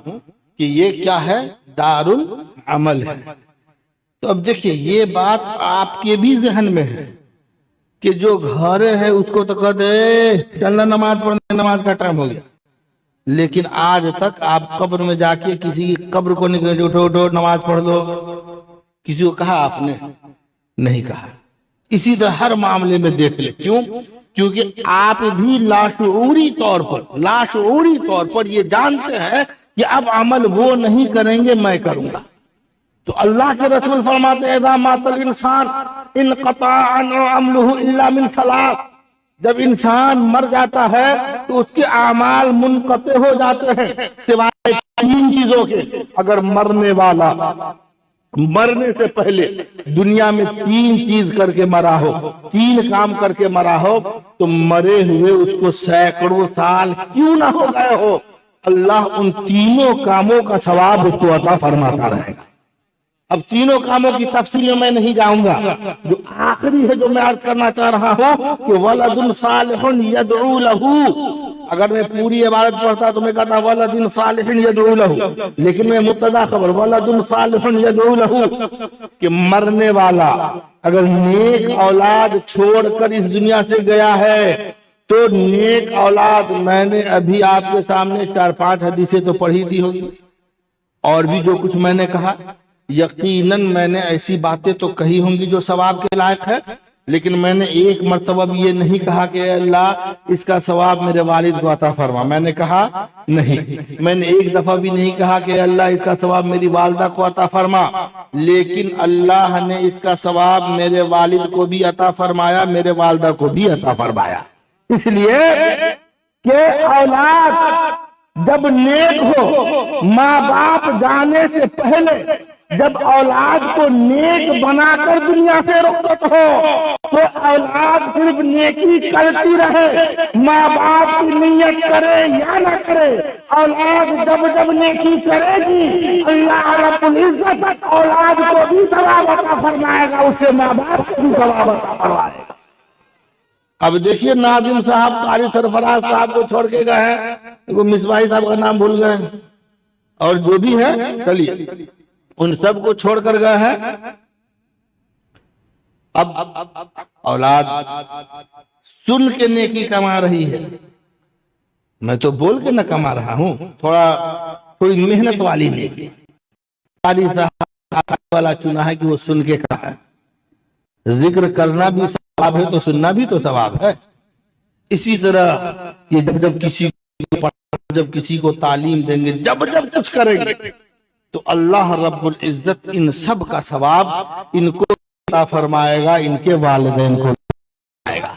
کہ یہ کیا ہے؟ دار العمل ہے۔ تو اب دیکھیے یہ بات آپ کے بھی ذہن میں ہے کہ جو گھر ہے اس کو تو کہتے چلنا نماز پڑھنے، نماز کا ٹائم ہو گیا، لیکن آج تک آپ قبر میں جا کے کسی کی قبر کو نکلے اٹھو اٹھو نماز پڑھ لو، کسی کو کہا آپ نے؟ نہیں کہا۔ اسی طرح ہر معاملے میں دیکھ لیں، کیوں؟ کیونکہ آپ بھی لاشعوری طور پر یہ جانتے ہیں کہ اب عمل وہ نہیں کریں گے، میں کروں گا۔ تو اللہ کے رسول فرماتے ہیں اذا مات الانسان انقطع عنہ عملہ الا من ثلاث، جب انسان مر جاتا ہے تو اس کے اعمال منقطع ہو جاتے ہیں سوائے 3 چیزوں کے۔ اگر مرنے والا مرنے سے پہلے دنیا میں 3 چیز کر کے مرا ہو، 3 کام کر کے مرا ہو، تو مرے ہوئے اس کو سینکڑوں سال کیوں نہ ہو گئے ہو، اللہ ان 3 کاموں کا ثواب اس کو عطا فرماتا رہے گا۔ اب 3 کاموں کی تفصیل میں نہیں جاؤں گا، جو آخری ہے جو میں عرض کرنا چاہ رہا ہوں کہ ولد صالح یدعو لہ، اگر میں پوری عبارت پڑھتا تو میں کہتا ولد صالح یدعو لہ، لیکن میں مبتدا خبر ولد صالح یدعو لہ، کہ مرنے والا اگر نیک اولاد چھوڑ کر اس دنیا سے گیا ہے تو نیک اولاد، میں نے ابھی آپ کے سامنے 4-5 حدیثیں تو پڑھی دی ہوگی، اور بھی جو کچھ میں نے کہا یقیناً میں نے ایسی باتیں تو کہی ہوں گی جو ثواب کے لائق ہے، لیکن میں نے ایک مرتبہ بھی یہ نہیں کہا کہ اے اللہ اس کا ثواب میرے والد کو عطا فرما، میں نے کہا نہیں۔ میں نے ایک دفعہ بھی نہیں کہا کہ اے اللہ اس کا ثواب میری والدہ کو عطا فرما، لیکن اللہ نے اس کا ثواب میرے والد کو بھی عطا فرمایا، میرے والدہ کو بھی عطا فرمایا، اس لیے کہ اولاد جب نیک ہو، ماں باپ جانے سے پہلے جب اولاد کو نیک بنا کر دنیا سے رخصت ہو تو اولاد صرف نیکی کرتی رہے، ماں باپ کی نیت کرے یا نہ کرے، اولاد جب جب نیکی کرے گی اللہ رب العزت اولاد کو بھی ثواب عطا فرمائے گا، اس سے ماں باپ کو بھی ثواب عطا فرمائے گا۔ اب دیکھیے ناظم صاحب قاری سرفراز صاحب کو چھوڑ کے گئے ہیں، مصباحی صاحب کا نام بھول گئے، اور جو بھی ہے چلیے ان سب کو چھوڑ کر گئے ہیں۔ اب اولاد سن کے نیکی کما رہی ہے، میں تو بول کے نہ کما رہا ہوں، تھوڑی محنت والی نیکی قاری صاحب والا چنا ہے کہ وہ سن کے کہا ہے۔ ذکر کرنا بھی ثواب ہے تو سننا بھی تو ثواب ہے۔ اسی طرح یہ جب کسی کو تعلیم دیں گے، جب کچھ کریں گے تو اللہ رب العزت ان سب کا ثواب ان کو عطا فرمائے گا، ان کے والدین کو فرمائے گا۔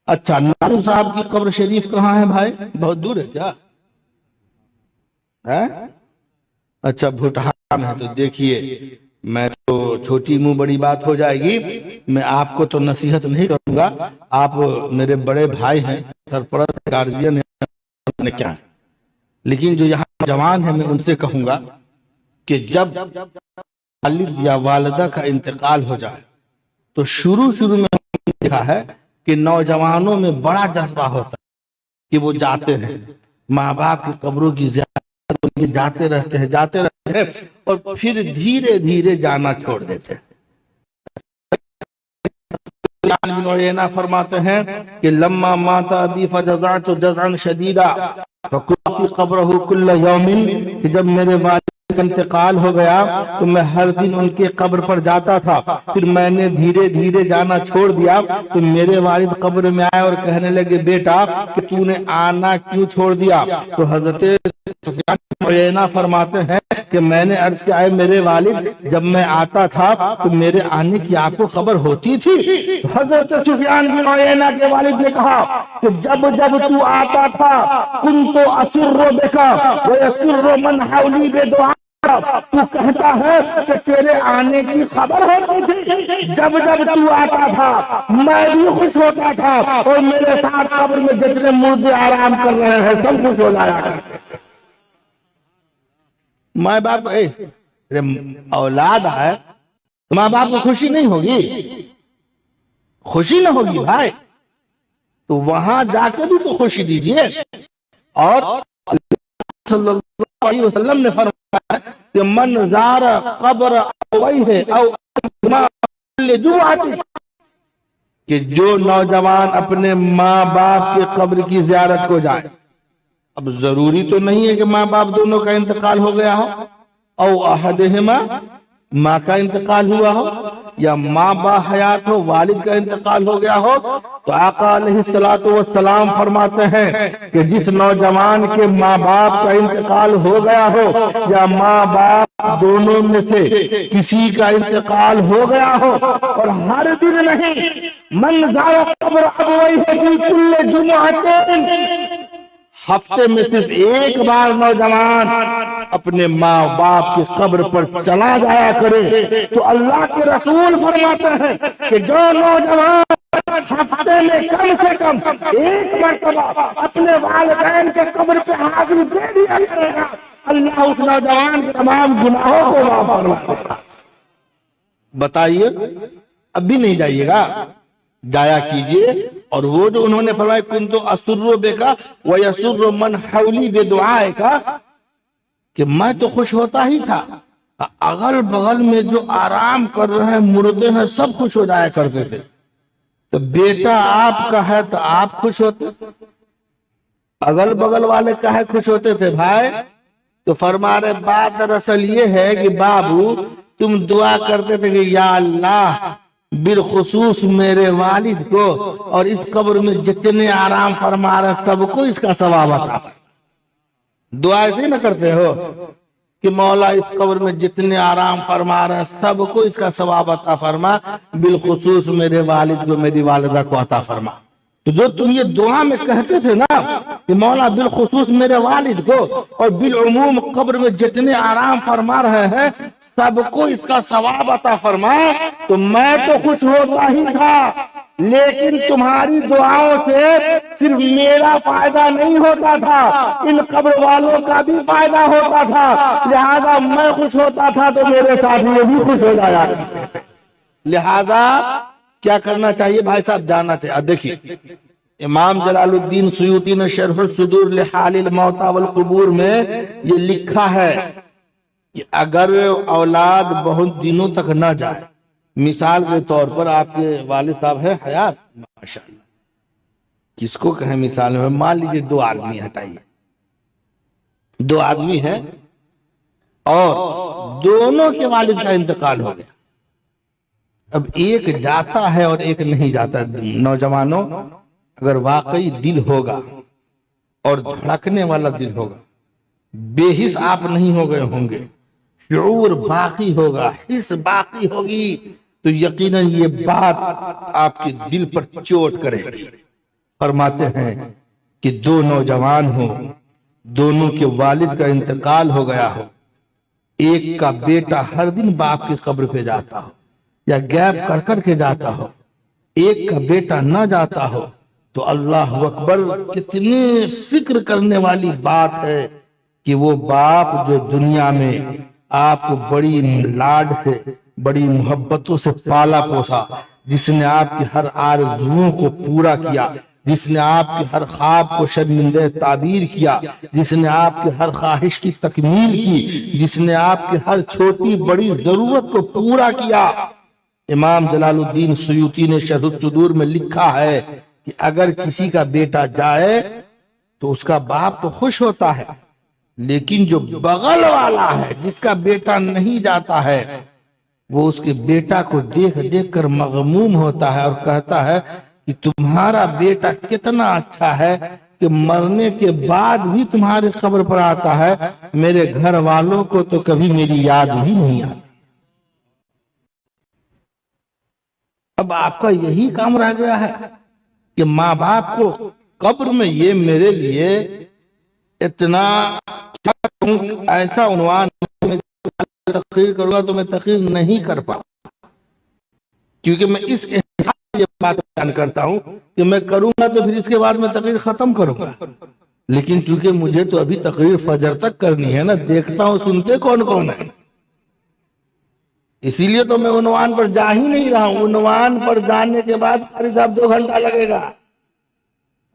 اچھا ناظم صاحب کی قبر شریف کہاں ہے بھائی؟ بہت دور ہے کیا؟ اچھا بھٹہا میں ہے، تو دیکھیے میں تو چھوٹی منہ بڑی بات ہو جائے گی، میں آپ کو تو نصیحت نہیں کروں گا، آپ میرے بڑے بھائی ہیں، سرپرست گارجین ہیں، کیا ہے، لیکن جو یہاں جوان ہیں میں ان سے کہوں گا کہ جب والد یا والدہ کا انتقال ہو جائے تو شروع میں دیکھا ہے کہ نوجوانوں میں بڑا جذبہ ہوتا ہے کہ وہ جاتے ہیں ماں باپ کی قبروں کی زیارت کے لیے، جاتے رہتے ہیں اور پھر دھیرے دھیرے جانا چھوڑ دیتے ہیں۔ بن عیینہ فرماتے ہیں کہ لما مات ابی فجزعت جزعا شدیدا فکنت قبرہ کل یوم، کہ جب میرے والد کا انتقال ہو گیا تو میں ہر دن ان کے قبر پر جاتا تھا، پھر میں نے دھیرے دھیرے جانا چھوڑ دیا تو میرے والد قبر میں آئے اور کہنے لگے بیٹا کہ تو نے آنا کیوں چھوڑ دیا؟ تو حضرت سفیان بن عیینہ فرماتے ہیں کہ میں نے عرض کیا ہے میرے والد جب میں آتا تھا تو میرے آنے کی آپ کو خبر ہوتی تھی؟ تو حضرت سفیان بن عیینہ کے والد نے کہا کہ جب تو آتا تھا کنت اسر بک ویسر من حولی بدعا، تو کہتا ہے کہ تیرے آنے کی خبر ہوتی تھی، جب تو آتا تھا میں بھی خوش ہوتا تھا، اور میرے ساتھ قبر میں جتنے مردے آرام کر رہے ہیں سب خوش ہو جایا کرتے تھے۔ ماں باپ اولاد ہے، ماں باپ کو خوشی نہیں ہوگی؟ خوشی نہ ہوگی بھائی، تو وہاں جا کے بھی تو خوشی دیجئے، اور صلی اللہ علیہ وسلم نے فرمایا کہ من زار قبر ابویہ او کہ جو نوجوان اپنے ماں باپ کے قبر کی زیارت کو جائے. اب ضروری تو نہیں ہے کہ ماں باپ دونوں کا انتقال ہو گیا ہو، او احدہما ماں کا انتقال ہوا ہو یا ماں با حیات ہو، والد کا انتقال ہو گیا ہو. تو آقا علیہ السلام فرماتے ہیں کہ جس نوجوان کے ماں باپ کا انتقال ہو گیا ہو یا ماں باپ دونوں میں سے کسی کا انتقال ہو گیا ہو، اور ہر دن نہیں، من زار قبر ابویہ فی کل جمعۃ، ہفتے میں صرف ایک بار نوجوان اپنے ماں باپ کی قبر پر چلا جایا کرے. تو اللہ کے رسول فرماتے ہیں کہ جو نوجوان ہفتے میں کم سے کم ایک مرتبہ اپنے والدین کے قبر پہ حاضری دے دیا کرے گا، اللہ اس نوجوان کے تمام گناہوں کو معاف فرما دے گا. بتائیے اب بھی نہیں جائیے گا، جایا کیجئے. اور وہ جو انہوں نے فرمایا کنتو اسر بکا ویسر من حولی بدعائک، کہ میں تو خوش ہوتا ہی تھا، اگل بغل میں جو آرام کر رہے ہیں مردے ہیں سب خوش ہو جایا کرتے تھے. تو بیٹا آپ کا ہے تو آپ خوش ہوتے، اگل بغل والے کا ہے خوش ہوتے تھے بھائی. تو فرما رہے بات دراصل یہ ہے کہ بابو تم دعا کرتے تھے کہ یا اللہ بالخصوص میرے والد کو اور اس قبر میں جتنے آرام فرما رہے سب کو اس کا ثواب عطا فرما. دعا ایسے نہ کرتے ہو کہ مولا اس قبر میں جتنے آرام فرما رہے سب کو اس کا ثواب عطا فرما، بالخصوص میرے والد کو میری والدہ کو عطا فرما. تو جو تم یہ دعا میں کہتے تھے نا کہ مولا بالخصوص میرے والد کو اور بالعموم قبر میں جتنے آرام فرما رہے ہیں سب کو اس کا ثواب عطا فرما، تو میں تو خوش ہوتا ہی تھا، لیکن تمہاری دعاؤں سے صرف میرا فائدہ نہیں ہوتا تھا، ان قبر والوں کا بھی فائدہ ہوتا تھا. لہذا میں خوش ہوتا تھا تو میرے ساتھی بھی خوش ہو جایا. لہذا کیا کرنا چاہیے بھائی صاحب؟ جانا چاہیے. دیکھیے امام جلال الدین سیوطی نے شرح الصدور لحال الموتى والقبور میں یہ لکھا ہے کہ اگر اولاد بہت دنوں تک نہ جائے، مثال کے طور پر آپ کے والد صاحب ہے حیات، ماشاءاللہ کس کو کہیں مثال میں، مان لیجیے دو آدمی ہٹائیے، دو آدمی ہیں اور دونوں کے والد کا انتقال ہو گیا. اب ایک جاتا ہے اور ایک نہیں جاتا. نوجوانوں اگر واقعی دل ہوگا اور دھڑکنے والا دل ہوگا، بے حس آپ نہیں ہو گئے ہوں گے، شعور باقی ہوگا، حس باقی ہوگی، تو یقیناً یہ بات آپ کے دل پر چوٹ کرے گی. فرماتے ہیں کہ دو نوجوان ہوں، دونوں کے والد کا انتقال ہو گیا ہو، ایک کا بیٹا ہر دن باپ کی قبر پہ جاتا ہو یا گیپ کر کر کے جاتا ہو، ایک کا بیٹا نہ جاتا ہو، تو اللہ اکبر کتنی فکر کرنے والی بات ہے کہ وہ باپ جو دنیا میں آپ کو بڑی لاڈ سے بڑی محبتوں سے پالا پوسا، جس نے آپ کی ہر آرزوؤں کو پورا کیا، جس نے آپ کے ہر خواب کو شرمندہ تعبیر کیا، جس نے آپ کے ہر خواہش کی تکمیل کی، جس نے آپ کے ہر چھوٹی بڑی ضرورت کو پورا کیا. امام جلال الدین سیوطی نے شرح الصدور میں لکھا ہے کہ اگر کسی کا بیٹا جائے تو اس کا باپ تو خوش ہوتا ہے، لیکن جو بغل والا ہے جس کا بیٹا نہیں جاتا ہے وہ اس کے بیٹا کو دیکھ دیکھ کر مغموم ہوتا ہے اور کہتا ہے کہ تمہارا بیٹا کتنا اچھا ہے کہ مرنے کے بعد بھی تمہارے قبر پر آتا ہے، میرے گھر والوں کو تو کبھی میری یاد بھی نہیں آتی. اب آپ کا یہی کام رہ گیا ہے کہ ماں باپ کو قبر میں یہ میرے لیے اتنا ایسا عنوان تقریر کروں گا تو میں تقریر نہیں کر پاؤں، کیونکہ میں اس احساس سے یہ بات بیان کرتا ہوں کہ میں کروں گا تو پھر اس کے بعد میں تقریر ختم کروں گا. لیکن چونکہ مجھے تو ابھی تقریر فجر تک کرنی ہے نا، دیکھتا ہوں سنتے کون کون ہے، اسی لیے تو میں عنوان پر جا ہی نہیں رہا ہوں. عنوان پر جانے کے بعد قاری صاحب 2 گھنٹہ لگے گا.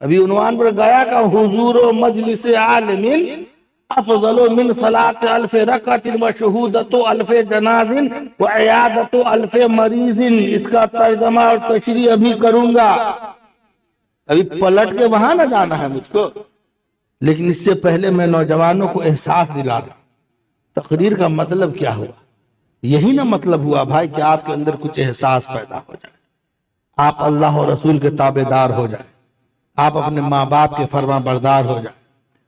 ابھی عنوان پر گیا کہ حضور و مجلس عالمین افضل من صلاة الف رکعت و شہودت الف جناز و عیادت الف مریض. اس کا ترجمہ اور تشریح ابھی کروں گا، ابھی پلٹ کے وہاں نہ جانا ہے مجھ کو، لیکن اس سے پہلے میں نوجوانوں کو احساس دلا رہا ہوں تقریر کا مطلب کیا ہوا. یہی نہ مطلب ہوا بھائی کہ آپ کے اندر کچھ احساس پیدا ہو جائے، آپ اللہ اور رسول کے تابعدار ہو جائیں، آپ اپنے ماں باپ کے فرما بردار ہو جائیں،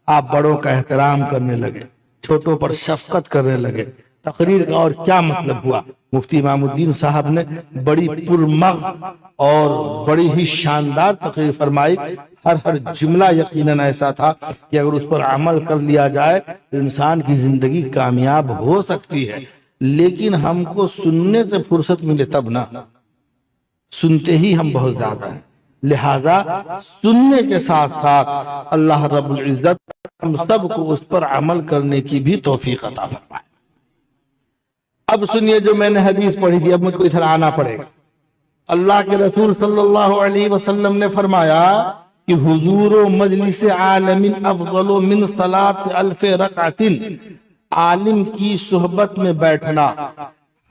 آپ بڑوں کا احترام کرنے لگے، چھوٹوں پر شفقت کرنے لگے. تقریر کا اور کیا مطلب ہوا؟ مفتی امام الدین صاحب نے بڑی پرمغز اور بڑی ہی شاندار تقریر فرمائی. ہر جملہ یقیناً ایسا تھا کہ اگر اس پر عمل کر لیا جائے تو انسان کی زندگی کامیاب ہو سکتی ہے. لیکن ہم کو سننے سے فرصت ملے تب نہ، سنتے ہی ہم بہت زیادہ ہیں. لہذا سننے کے ساتھ ساتھ اللہ رب العزت ہم سب کو اس پر عمل کرنے کی بھی توفیق عطا فرمائے. اب سنیے جو میں نے حدیث پڑھی تھی، اب مجھ کو ادھر آنا پڑے گا. اللہ کے رسول صلی اللہ علیہ وسلم نے فرمایا کہ حضور و مجلس عالم افضل من صلاة الف رکعت. عالم کی صحبت میں بیٹھنا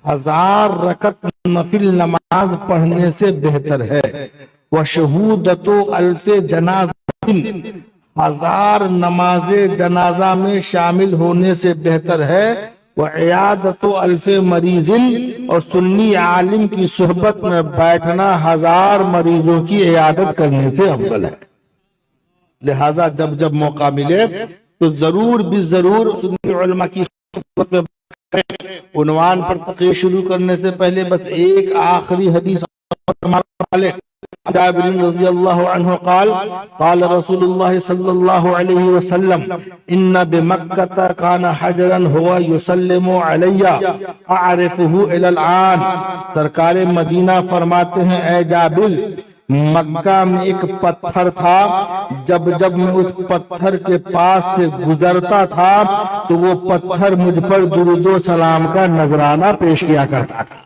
1000 رکعت نفل نماز پڑھنے سے بہتر ہے. وشہودت الف جنازہ، 1000 نماز جنازہ میں شامل ہونے سے بہتر ہے. وعیادت الف مریض، اور سنی عالم کی صحبت میں بیٹھنا 1000 مریضوں کی عیادت کرنے سے افضل ہے. لہذا جب جب موقع ملے تو ضرور بھی ضرور سنی علماء کی صحبت میں بیٹھیں. عنوان پر تقریر شروع کرنے سے پہلے بس ایک آخری حدیث جابر رضی اللہ عنہ قال قال رسول اللہ صلی اللہ علیہ وسلم ان بمکہ کان حجرا ہوا یسلم علی اعرفه الى الان. سرکار مدینہ فرماتے ہیں اے جابر، مکہ میں ایک پتھر تھا، جب جب میں اس پتھر کے پاس سے گزرتا تھا تو وہ پتھر مجھ پر درود و سلام کا نذرانہ پیش کیا کرتا تھا.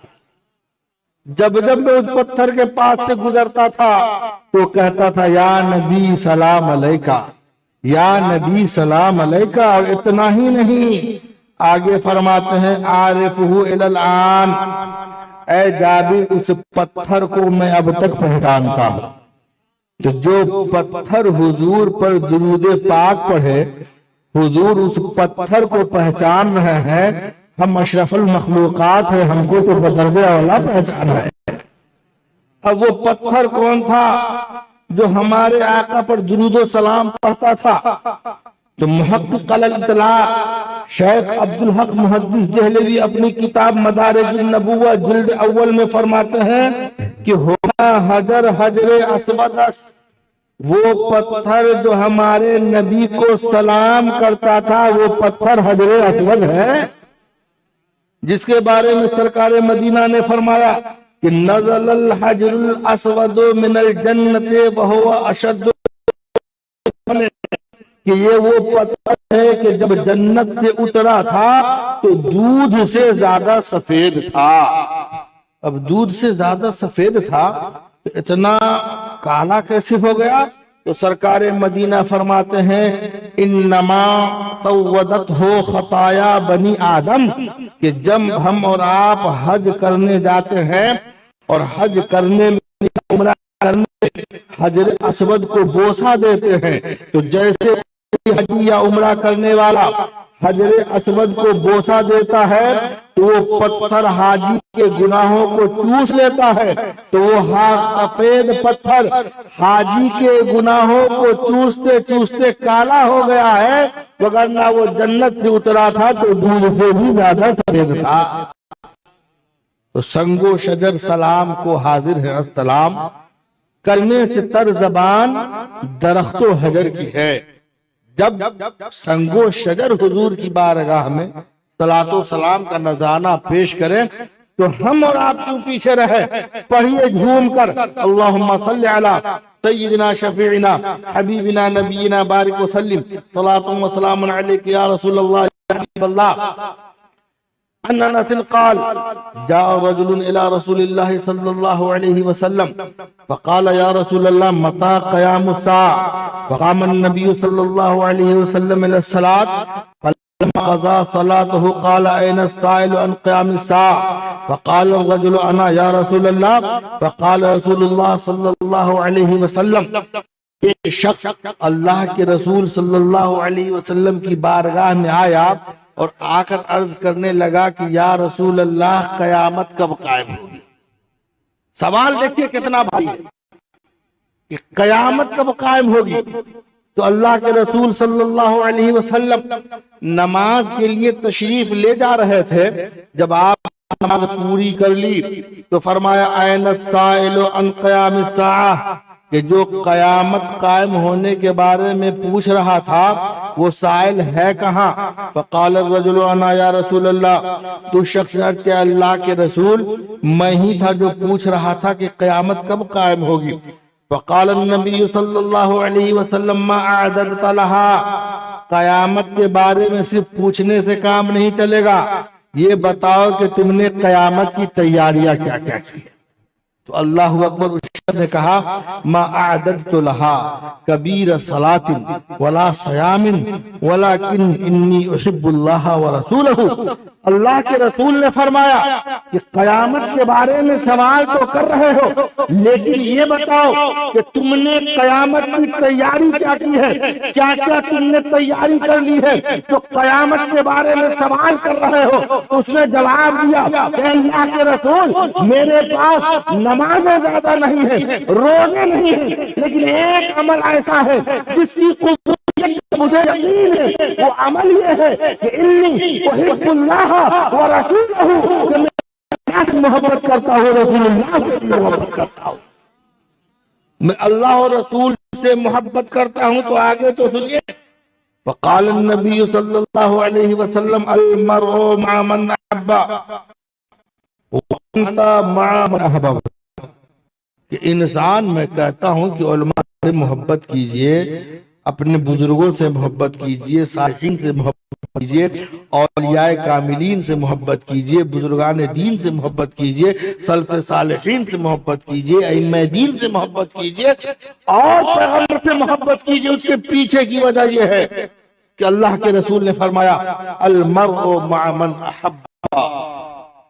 جب جب میں اس پتھر کے پاس سے گزرتا تھا تو کہتا تھا یا نبی سلام علیکہ، یا نبی سلام علیکہ. اور اتنا ہی نہیں، آگے فرماتے ہیں عارفہ الی الان، اے جابر اس پتھر کو میں اب تک پہچانتا ہوں. تو جو پتھر حضور پر درود پاک پڑھے، حضور اس پتھر کو پہچان رہے ہیں. ہم اشرف المخلوقات ہیں، ہم کو تو بدرجہ اولا پہچان ہے. اب وہ پتھر کون تھا؟ جو ہمارے آقا پر درود و سلام پڑھتا تھا. تو محقق الاطلاع شیخ عبدالحق محدث دہلوی اپنی کتاب مدارج النبوہ جلد اول میں فرماتے ہیں کہ ہونا حجر اسود است. وہ پتھر جو ہمارے نبی کو سلام کرتا تھا وہ پتھر حجر اسود ہے، جس کے بارے میں سرکار مدینہ نے فرمایا کہ نزل الحجر الاسود من الجنت وہو اشد، کہ یہ وہ پتھر ہے کہ جب جنت سے اترا تھا تو دودھ سے زیادہ سفید تھا. اب دودھ سے زیادہ سفید تھا تو اتنا کالا کیسے ہو گیا؟ تو سرکار مدینہ فرماتے ہیں انما سودت ہو خطایا بنی آدم، کہ جب ہم اور آپ حج کرنے جاتے ہیں اور حج کرنے میں عمرہ کرنے حجر اسود کو بوسہ دیتے ہیں، تو جیسے حج یا عمرہ کرنے والا حجر اسود کو بوسہ دیتا ہے تو وہ پتھر حاجی کے گناہوں کو چوس لیتا ہے، تو وہ سفید پتھر حاجی کے گناہوں کو چوستے چوستے کالا ہو گیا ہے، وگرنہ وہ جنت سے اترا تھا تو دودھ سے بھی زیادہ سفید تھا. تو سنگ و شجر سلام کو حاضر ہے السلام، کلمے سے تر زبان درخت و حجر کی ہے. جب سنگ و شجر حضور کی بارگاہ میں صلاۃ و سلام کا نذرانہ پیش کریں تو ہم اور آپ کیوں پیچھے رہے؟ پڑھیے جھوم کر اللہم صلی علی سیدنا شفیعنا حبیبنا نبینا بارک وسلم صلاۃ و سلام علیک یا رسول اللہ یا حبیب اللہ. عن انس قال جاء رجل الى رسول الله صلى الله عليه وسلم فقال يا رسول الله متى قيام الساعة فقام النبي صلى الله عليه وسلم الى الصلاة فلما قضى صلاته قال اين السائل عن قيام الساعة فقال الرجل انا يا رسول الله فقال رسول الله صلى الله عليه وسلم ایک شخص اللہ کے رسول صلی اللہ علیہ وسلم کی بارگاہ میں آیا اور آ کر عرض کرنے لگا کہ یا رسول اللہ قیامت کب قائم ہوگی۔ سوال دیکھیے کتنا بھاری ہے کہ قیامت کب قائم ہوگی۔ تو اللہ کے رسول صلی اللہ علیہ وسلم نماز کے لیے تشریف لے جا رہے تھے، جب آپ نماز پوری کر لی تو فرمایا این السائل عن قیام الساعہ، کہ جو قیامت قائم ہونے کے بارے میں پوچھ رہا تھا وہ سائل ہے کہاں؟ فقال الرجل انا یا رسول اللہ، تو شخص نے عرض کیا اللہ کے رسول میں ہی تھا جو پوچھ رہا تھا کہ قیامت کب قائم ہوگی۔ فقال النبی صلی اللہ علیہ وسلم ما اعددت لها، قیامت کے بارے میں صرف پوچھنے سے کام نہیں چلے گا، یہ بتاؤ کہ تم نے قیامت کی تیاریاں کیا کیا کی۔ تو اللہ اکبر، اس شخص نے کہا ما اعددت لها کبیر صلاة ولا صیام ولكن انی احب اللہ ورسولہ۔ اللہ کے رسول نے فرمایا کہ قیامت کے بارے میں سوال تو کر رہے ہو، لیکن یہ بتاؤ کہ تم نے قیامت کی تیاری کیا کی ہے، کیا کیا تم نے تیاری کر لی ہے تو قیامت کے بارے میں سوال کر رہے ہو۔ اس نے جواب دیا کہ اللہ کے رسول میرے پاس نمازیں زیادہ نہیں ہیں، روزے نہیں ہیں، لیکن ایک عمل ایسا ہے جس کی قبولیت مجھے یقین ہے، وہ عمل یہ ہے کہ انی احب اللہ ورسولہ، کہ میں اللہ سے محبت کرتا ہوں، رسول اللہ سے محبت کرتا ہوں، میں اللہ اور رسول سے محبت کرتا ہوں۔ تو آگے تو سنیے، فقال النبی صلی اللہ علیہ وسلم المرء مع من احب وانت مع من احبب، کہ انسان میں کہتا ہوں کہ علماء سے محبت کیجئے، اپنے بزرگوں سے محبت کیجئے، صالحین سے محبت کیجئے، اولیاء کاملین سے محبت کیجئے، بزرگان دین سے محبت کیجئے، سلف صالحین سے محبت کیجئے، ائمہ دین سے محبت کیجئے، اور پیغمبر سے محبت کیجئے۔ اس کے پیچھے کی وجہ یہ ہے کہ اللہ کے رسول نے فرمایا المرء مع من احب،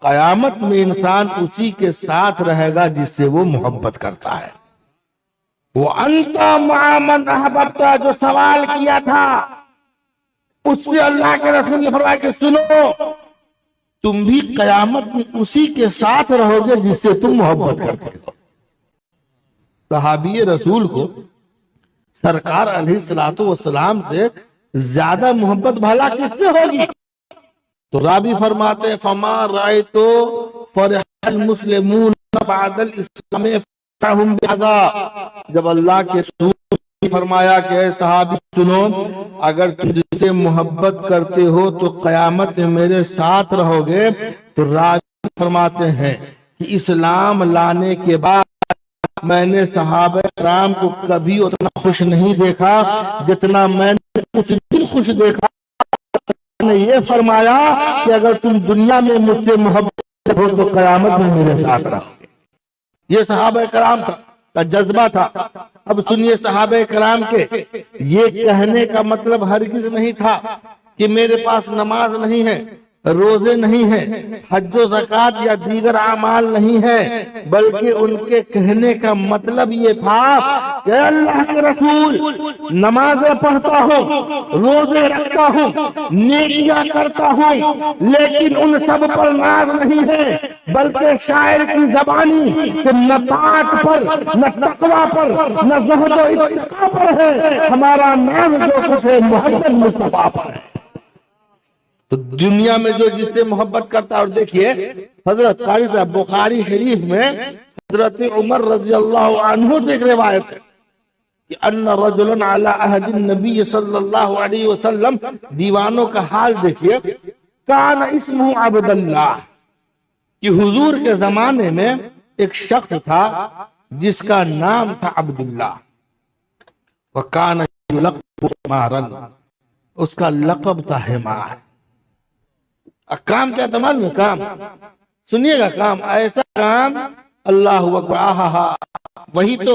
قیامت میں انسان اسی کے ساتھ رہے گا جس سے وہ محبت کرتا ہے۔ وَأَنْتَ مَعَ مَنْ أَحْبَبْتَ، جو سوال کیا تھا اس سے اللہ کے رسول نے فرمایا کہ سنو، تم بھی قیامت میں اسی کے ساتھ رہو گے جس سے تم محبت کرتے ہو۔ صحابی رسول کو سرکار علیہ السلام سے زیادہ محبت بھلا کس سے ہوگی؟ تو راوی فرماتے ہیں فما رأیت فرح المسلمون بعد الاسلام فرحهم بهذا، جب اللہ کے رسول نے فرمایا کہ اے صحابی سنو، اگر تم جس سے محبت کرتے ہو تو قیامت میں میرے ساتھ رہو گے، تو راوی فرماتے ہیں کہ اسلام لانے کے بعد میں نے صحابہ کرام کو کبھی اتنا خوش نہیں دیکھا جتنا میں نے اس دن خوش دیکھا نے یہ فرمایا کہ اگر تم دنیا میں مجھ سے محبت ہو تو قیامت میں میرے ساتھ رہو گے۔ یہ صحابہ کرام کا جذبہ تھا۔ اب سنیے صحابہ کرام کے یہ کہنے کا مطلب ہرگز نہیں تھا کہ میرے پاس نماز نہیں ہے، روزے نہیں ہیں، حج و زکوٰۃ یا دیگر اعمال نہیں ہے، بلکہ ان کے کہنے کا مطلب یہ تھا کہ اللہ کے رسول نمازیں پڑھتا ہوں، روزے رکھتا ہوں، نیکیاں کرتا ہوں، لیکن ان سب پر ناز نہیں ہے، بلکہ شاعر کی زبانی کہ نہ طاعت پر، نہ تقوی پر، نہ زہد و اتقا پر ہے، ہمارا ناز جو کچھ ہے محمد مصطفیٰ پر ہے۔ تو دنیا میں جو جس سے محبت کرتا ہے، اور دیکھیے حضرت قاری صاحب بخاری شریف میں حضرت عمر رضی اللہ عنہ سے ایک روایت ہے کہ ان رجلا علی عہد النبی صلی اللہ علیہ وسلم، دیوانوں کا حال دیکھیے، کان اسمہ عبداللہ، کہ حضور کے زمانے میں ایک شخص تھا جس کا نام تھا عبداللہ، وکان یلقب حمارا، اس کا لقب تھا حمار۔ کام کیا تمام میں کام سنیے گا، کام ایسا کام اللہ اکبر، آہا، وہی تو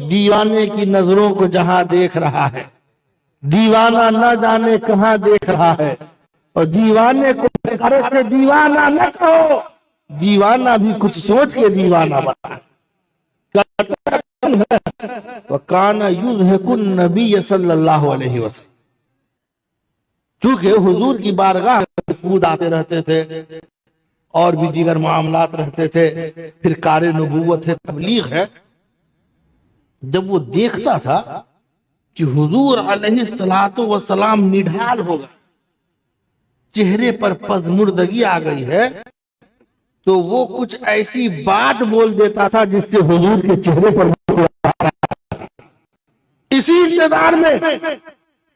دیوانے کی نظروں کو جہاں دیکھ رہا ہے، دیوانہ نہ جانے کہاں دیکھ رہا ہے، اور دیوانے کو دیوانہ نہ کہو، دیوانہ بھی کچھ سوچ کے دیوانہ بنا۔ وَكَانَ يُضْحِكُ النَّبِيَّ صلی اللہ علیہ وسلم، چونکہ حضور کی بارگاہ میں خود آتے رہتے تھے اور بھی دیگر معاملات رہتے تھے، پھر کار نبوت ہے، تبلیغ ہے، جب وہ دیکھتا تھا کہ حضور علیہ السلام نڈھال ہوگا، چہرے پر پزمردگی آ گئی ہے، تو وہ کچھ ایسی بات بول دیتا تھا جس سے حضور کے چہرے پر اسی انتظار میں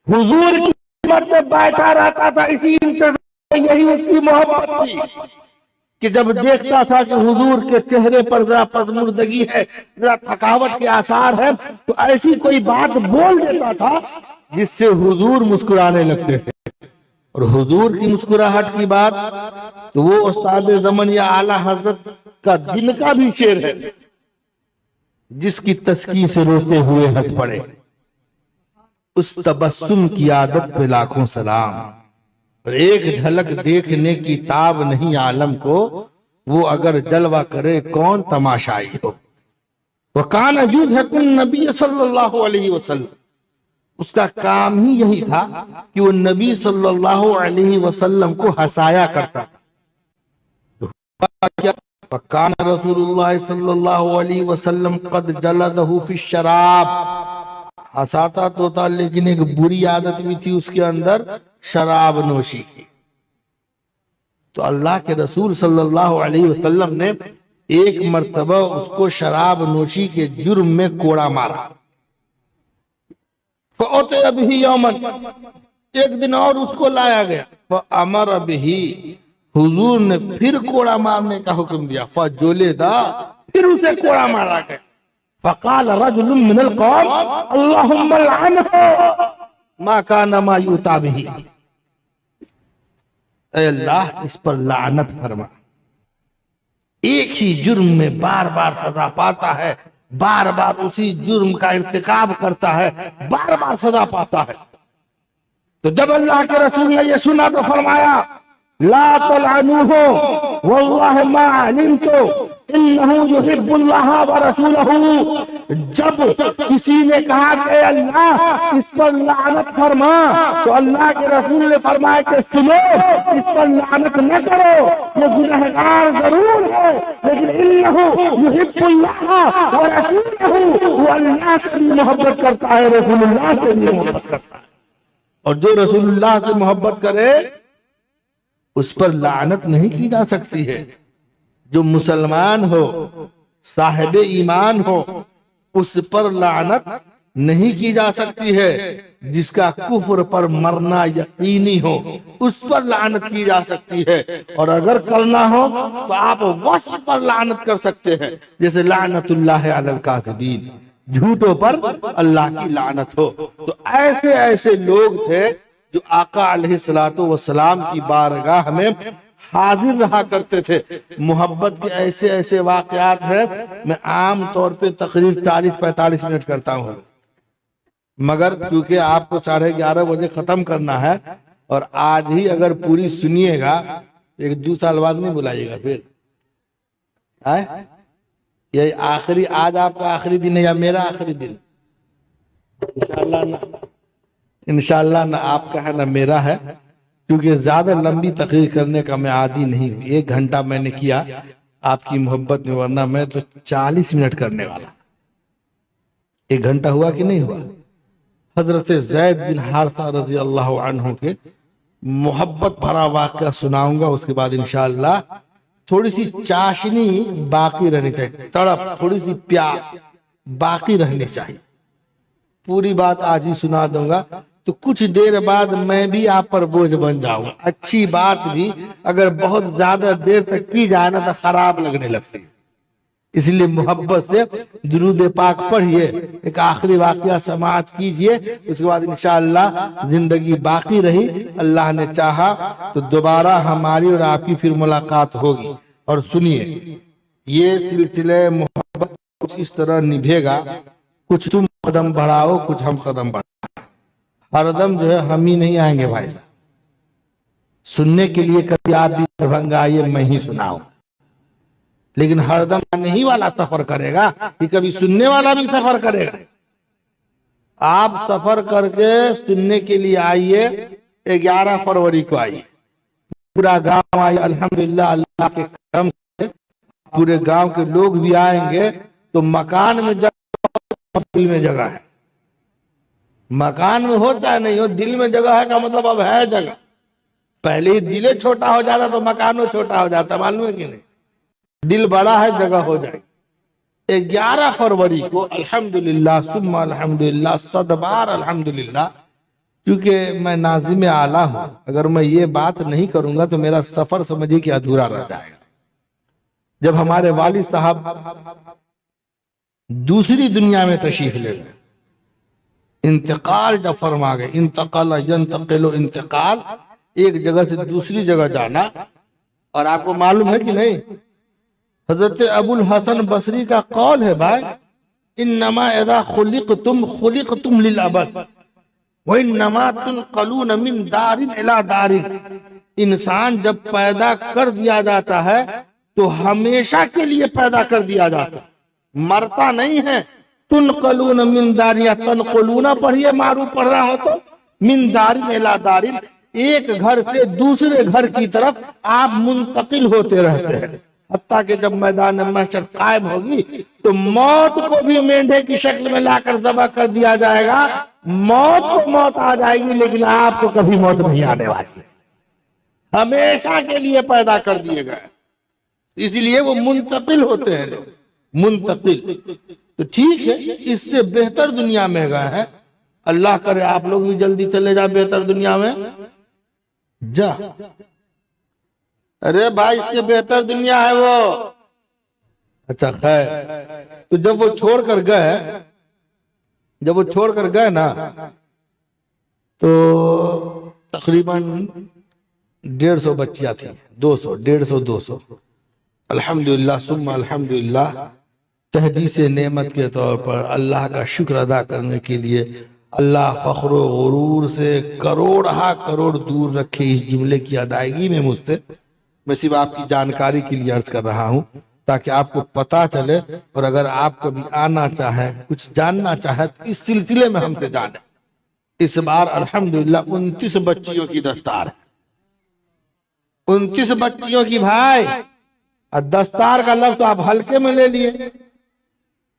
حضور کی خدمت میں بیٹھا رہتا تھا، اسی انتظار میں، یہی اس کی محبت تھی کہ جب دیکھتا تھا کہ حضور کے چہرے پر ذرا پزمردگی ہے، ذرا تھکاوٹ کے آثار ہے، تو ایسی کوئی بات بول دیتا تھا جس سے حضور مسکرانے لگتے تھے۔ اور حضور کی مسکراہٹ کی بات تو وہ استاد زمن یا اعلیٰ حضرت کا جن کا بھی شعر ہے، جس کی تسکین سے روتے ہوئے ہنس پڑے، اس تبسم کی عادت پہ لاکھوں سلام، اور ایک جھلک دیکھنے کی تاب نہیں عالم کو، وہ اگر جلوہ کرے کون تماشائی ہو۔ وَكَانَ يُضْحِكُ النَّبِيَّ صلی اللہ علیہ وسلم، اس کا کام ہی یہی تھا کہ وہ نبی صلی اللہ علیہ وسلم کو ہنسایا کرتا تھا۔ وَكَانَ رسول اللہ صلی اللہ علیہ وسلم قد جلدہ فی الشراب، ہنساتا تو تھا لیکن ایک بری عادت بھی تھی اس کے اندر، شراب نوشی کی۔ تو اللہ کے رسول صلی اللہ علیہ وسلم نے ایک مرتبہ اس کو شراب نوشی کے جرم میں کوڑا مارا۔ فَأُتِيَ بِهِ يَوْمًا، ایک دن اور اس کو لایا گیا، فَأَمَرَ بِهِ، حضور نے پھر کوڑا مارنے کا حکم دیا، فَجُلِدَ، پھر اسے کوڑا مارا گیا۔ فَقَالَ رَجُلٌ مِّنَ الْقَوْمِ اللَّهُمَّ لَعَنْهُ مَا كَانَ مَا يُؤْتَى بِهِ، اے اللہ اس پر لعنت فرما، ایک ہی جرم میں بار بار سزا پاتا ہے، بار بار اسی جرم کا ارتکاب کرتا ہے، بار بار سزا پاتا ہے۔ تو جب اللہ کے رسول نے یہ سنا تو فرمایا لا تلعنوه واللہ ما علمت انہ یحب اللہ ورسولہ، جب کسی نے کہا کہ اللہ اس پر لعنت فرما تو اللہ کے رسول نے فرمایا کہ سنو، اس پر لعنت نہ کرو، یہ گنہگار ضرور ہے لیکن انہ یحب اللہ ورسولہ، وہ اللہ سے بھی محبت کرتا ہے، رسول اللہ سے بھی محبت کرتا ہے، اور جو رسول اللہ سے محبت کرے اس پر لعنت نہیں کی جا سکتی ہے۔ جو مسلمان ہو، صاحب ایمان ہو، اس پر لعنت نہیں کی جا سکتی ہے۔ جس کا کفر پر مرنا یقینی ہو اس پر لعنت کی جا سکتی ہے، اور اگر کرنا ہو تو آپ وصف پر لعنت کر سکتے ہیں، جیسے لعنت اللہ علی الکاذبین، جھوٹوں پر اللہ کی لعنت ہو۔ تو ایسے ایسے لوگ تھے جو آقا علیہ السلام کی بارگاہ میں حاضر رہا کرتے تھے۔ محبت کے ایسے ایسے واقعات ہیں، میں عام طور پہ تقریر 40-45 منٹ کرتا ہوں، مگر کیونکہ آپ کو 11:30 بجے ختم کرنا ہے، اور آج ہی اگر پوری سنیے گا 1-2 سال بعد نہیں بلائیے گا پھر۔ یہ آخری، آج آپ کا آخری دن ہے یا میرا آخری دن؟ انشاءاللہ نہ آپ کا ہے نہ میرا ہے، کیونکہ زیادہ لمبی تقریر کرنے کا میں عادی نہیں ہوں۔ 1 گھنٹہ میں نے کیا آپ کی محبت میں، ورنہ میں تو 40 منٹ کرنے والا۔ 1 گھنٹہ ہوا کہ نہیں ہوا؟ حضرت زید بن حارثہ رضی اللہ عنہ کے محبت بھرا واقعہ سناؤں گا، اس کے بعد انشاءاللہ تھوڑی سی چاشنی باقی رہنی چاہیے، تڑپ، تھوڑی سی پیاس باقی رہنی چاہیے۔ پوری بات آج ہی سنا دوں گا تو کچھ دیر بعد میں بھی آپ پر بوجھ بن جاؤں گا۔ اچھی بات بھی اگر بہت زیادہ دیر تک کی جائے نا تو خراب لگنے لگتی ہے۔ اس لیے محبت سے درود پاک پڑھیے، ایک آخری واقعہ سماعت کیجئے، اس کے بعد انشاءاللہ زندگی باقی رہی، اللہ نے چاہا تو دوبارہ ہماری اور آپ کی پھر ملاقات ہوگی۔ اور سنیے، یہ سلسلہ محبت کچھ اس طرح نبھے گا، کچھ تم قدم بڑھاؤ، کچھ ہم قدم بڑھاؤ، ہر دم جو ہے ہم ہی نہیں آئیں گے بھائی صاحب۔ سننے کے لیے کبھی آپ بھی دربھنگہ آئیے، میں ہی سناؤں، لیکن ہر دم نہیں والا سفر کرے گا، کہ کبھی سننے والا بھی سفر کرے گا۔ آپ سفر کر کے سننے کے لیے آئیے، 11 فروری کو آئیے، پورا گاؤں آئیے، الحمدللہ اللہ کے کرم سے پورے گاؤں کے لوگ بھی آئیں گے، تو مکان میں جگہ، دل میں جگہ ہے۔ مکان میں ہو چاہے نہیں ہو، دل میں جگہ ہے کا مطلب اب ہے جگہ۔ پہلے ہی دل چھوٹا ہو جاتا تو مکانوں چھوٹا ہو جاتا، معلوم ہے کہ نہیں؟ دل بڑا ہے، جگہ ہو جائے گی۔ 11 فروری کو الحمدللہ ثم الحمدللہ 100 بار الحمدللہ، کیونکہ میں ناظم اعلیٰ ہوں، اگر میں یہ بات نہیں کروں گا تو میرا سفر سمجھے کہ ادھورا رہ جائے گا۔ جب ہمارے والد صاحب دوسری دنیا میں تشریف لے گئے، انتقال جب فرما گئے، انتقال ینتقل انتقال، ایک جگہ سے دوسری جگہ جانا، اور آپ کو معلوم ہے کہ نہیں، حضرت ابو الحسن بصری کا قول ہے بھائی، انما اذا خلقتم للابد وانما تنقلون من دار الى دار۔ انسان جب پیدا کر دیا جاتا ہے تو ہمیشہ کے لیے پیدا کر دیا جاتا ہے، مرتا نہیں ہے۔ تنقلون من دار، یا تنقلون پڑھیے، معروف پڑھنا ہو تو، من دار الى دار، ایک گھر سے دوسرے گھر کی طرف آپ منتقل ہوتے رہتے ہیں، حتیٰ کہ جب میدان محشر قائم ہوگی تو موت کو بھی مینڈے کی شکل میں لا کر ذبح کر دیا جائے گا، موت کو موت آ جائے گی لیکن آپ کو کبھی موت نہیں آنے والی، ہمیشہ کے لیے پیدا کر دیے گئے، اسی لیے وہ منتقل ہوتے ہیں، منتقل۔ تو ٹھیک ہے، اس سے بہتر دنیا میں گئے ہیں، اللہ کرے آپ لوگ بھی جلدی چلے جا بہتر دنیا میں جا۔ ارے بھائی، اس سے بہتر دنیا ہے وہ۔ اچھا خیر، تو جب وہ چھوڑ کر گئے نا، تو تقریباً 150 بچیاں تھیں، 200 الحمدللہ ثم الحمدللہ، تحدیث نعمت کے طور پر اللہ کا شکر ادا کرنے کے لیے اللہ فخر و غرور سے کروڑ دور رکھے اس جملے کی ادائیگی میں مجھ سے۔ میں صرف آپ کی جانکاری کے لیے عرض کر رہا ہوں تاکہ آپ کو پتا چلے، اور اگر آپ کبھی آنا چاہیں، کچھ جاننا چاہیں تو اس سلسلے میں ہم سے جانیں۔ اس بار الحمدللہ 29 بچیوں کی دستار ہے، 29 بچیوں کی بھائی۔ دستار کا لفظ تو آپ ہلکے میں لے لیے،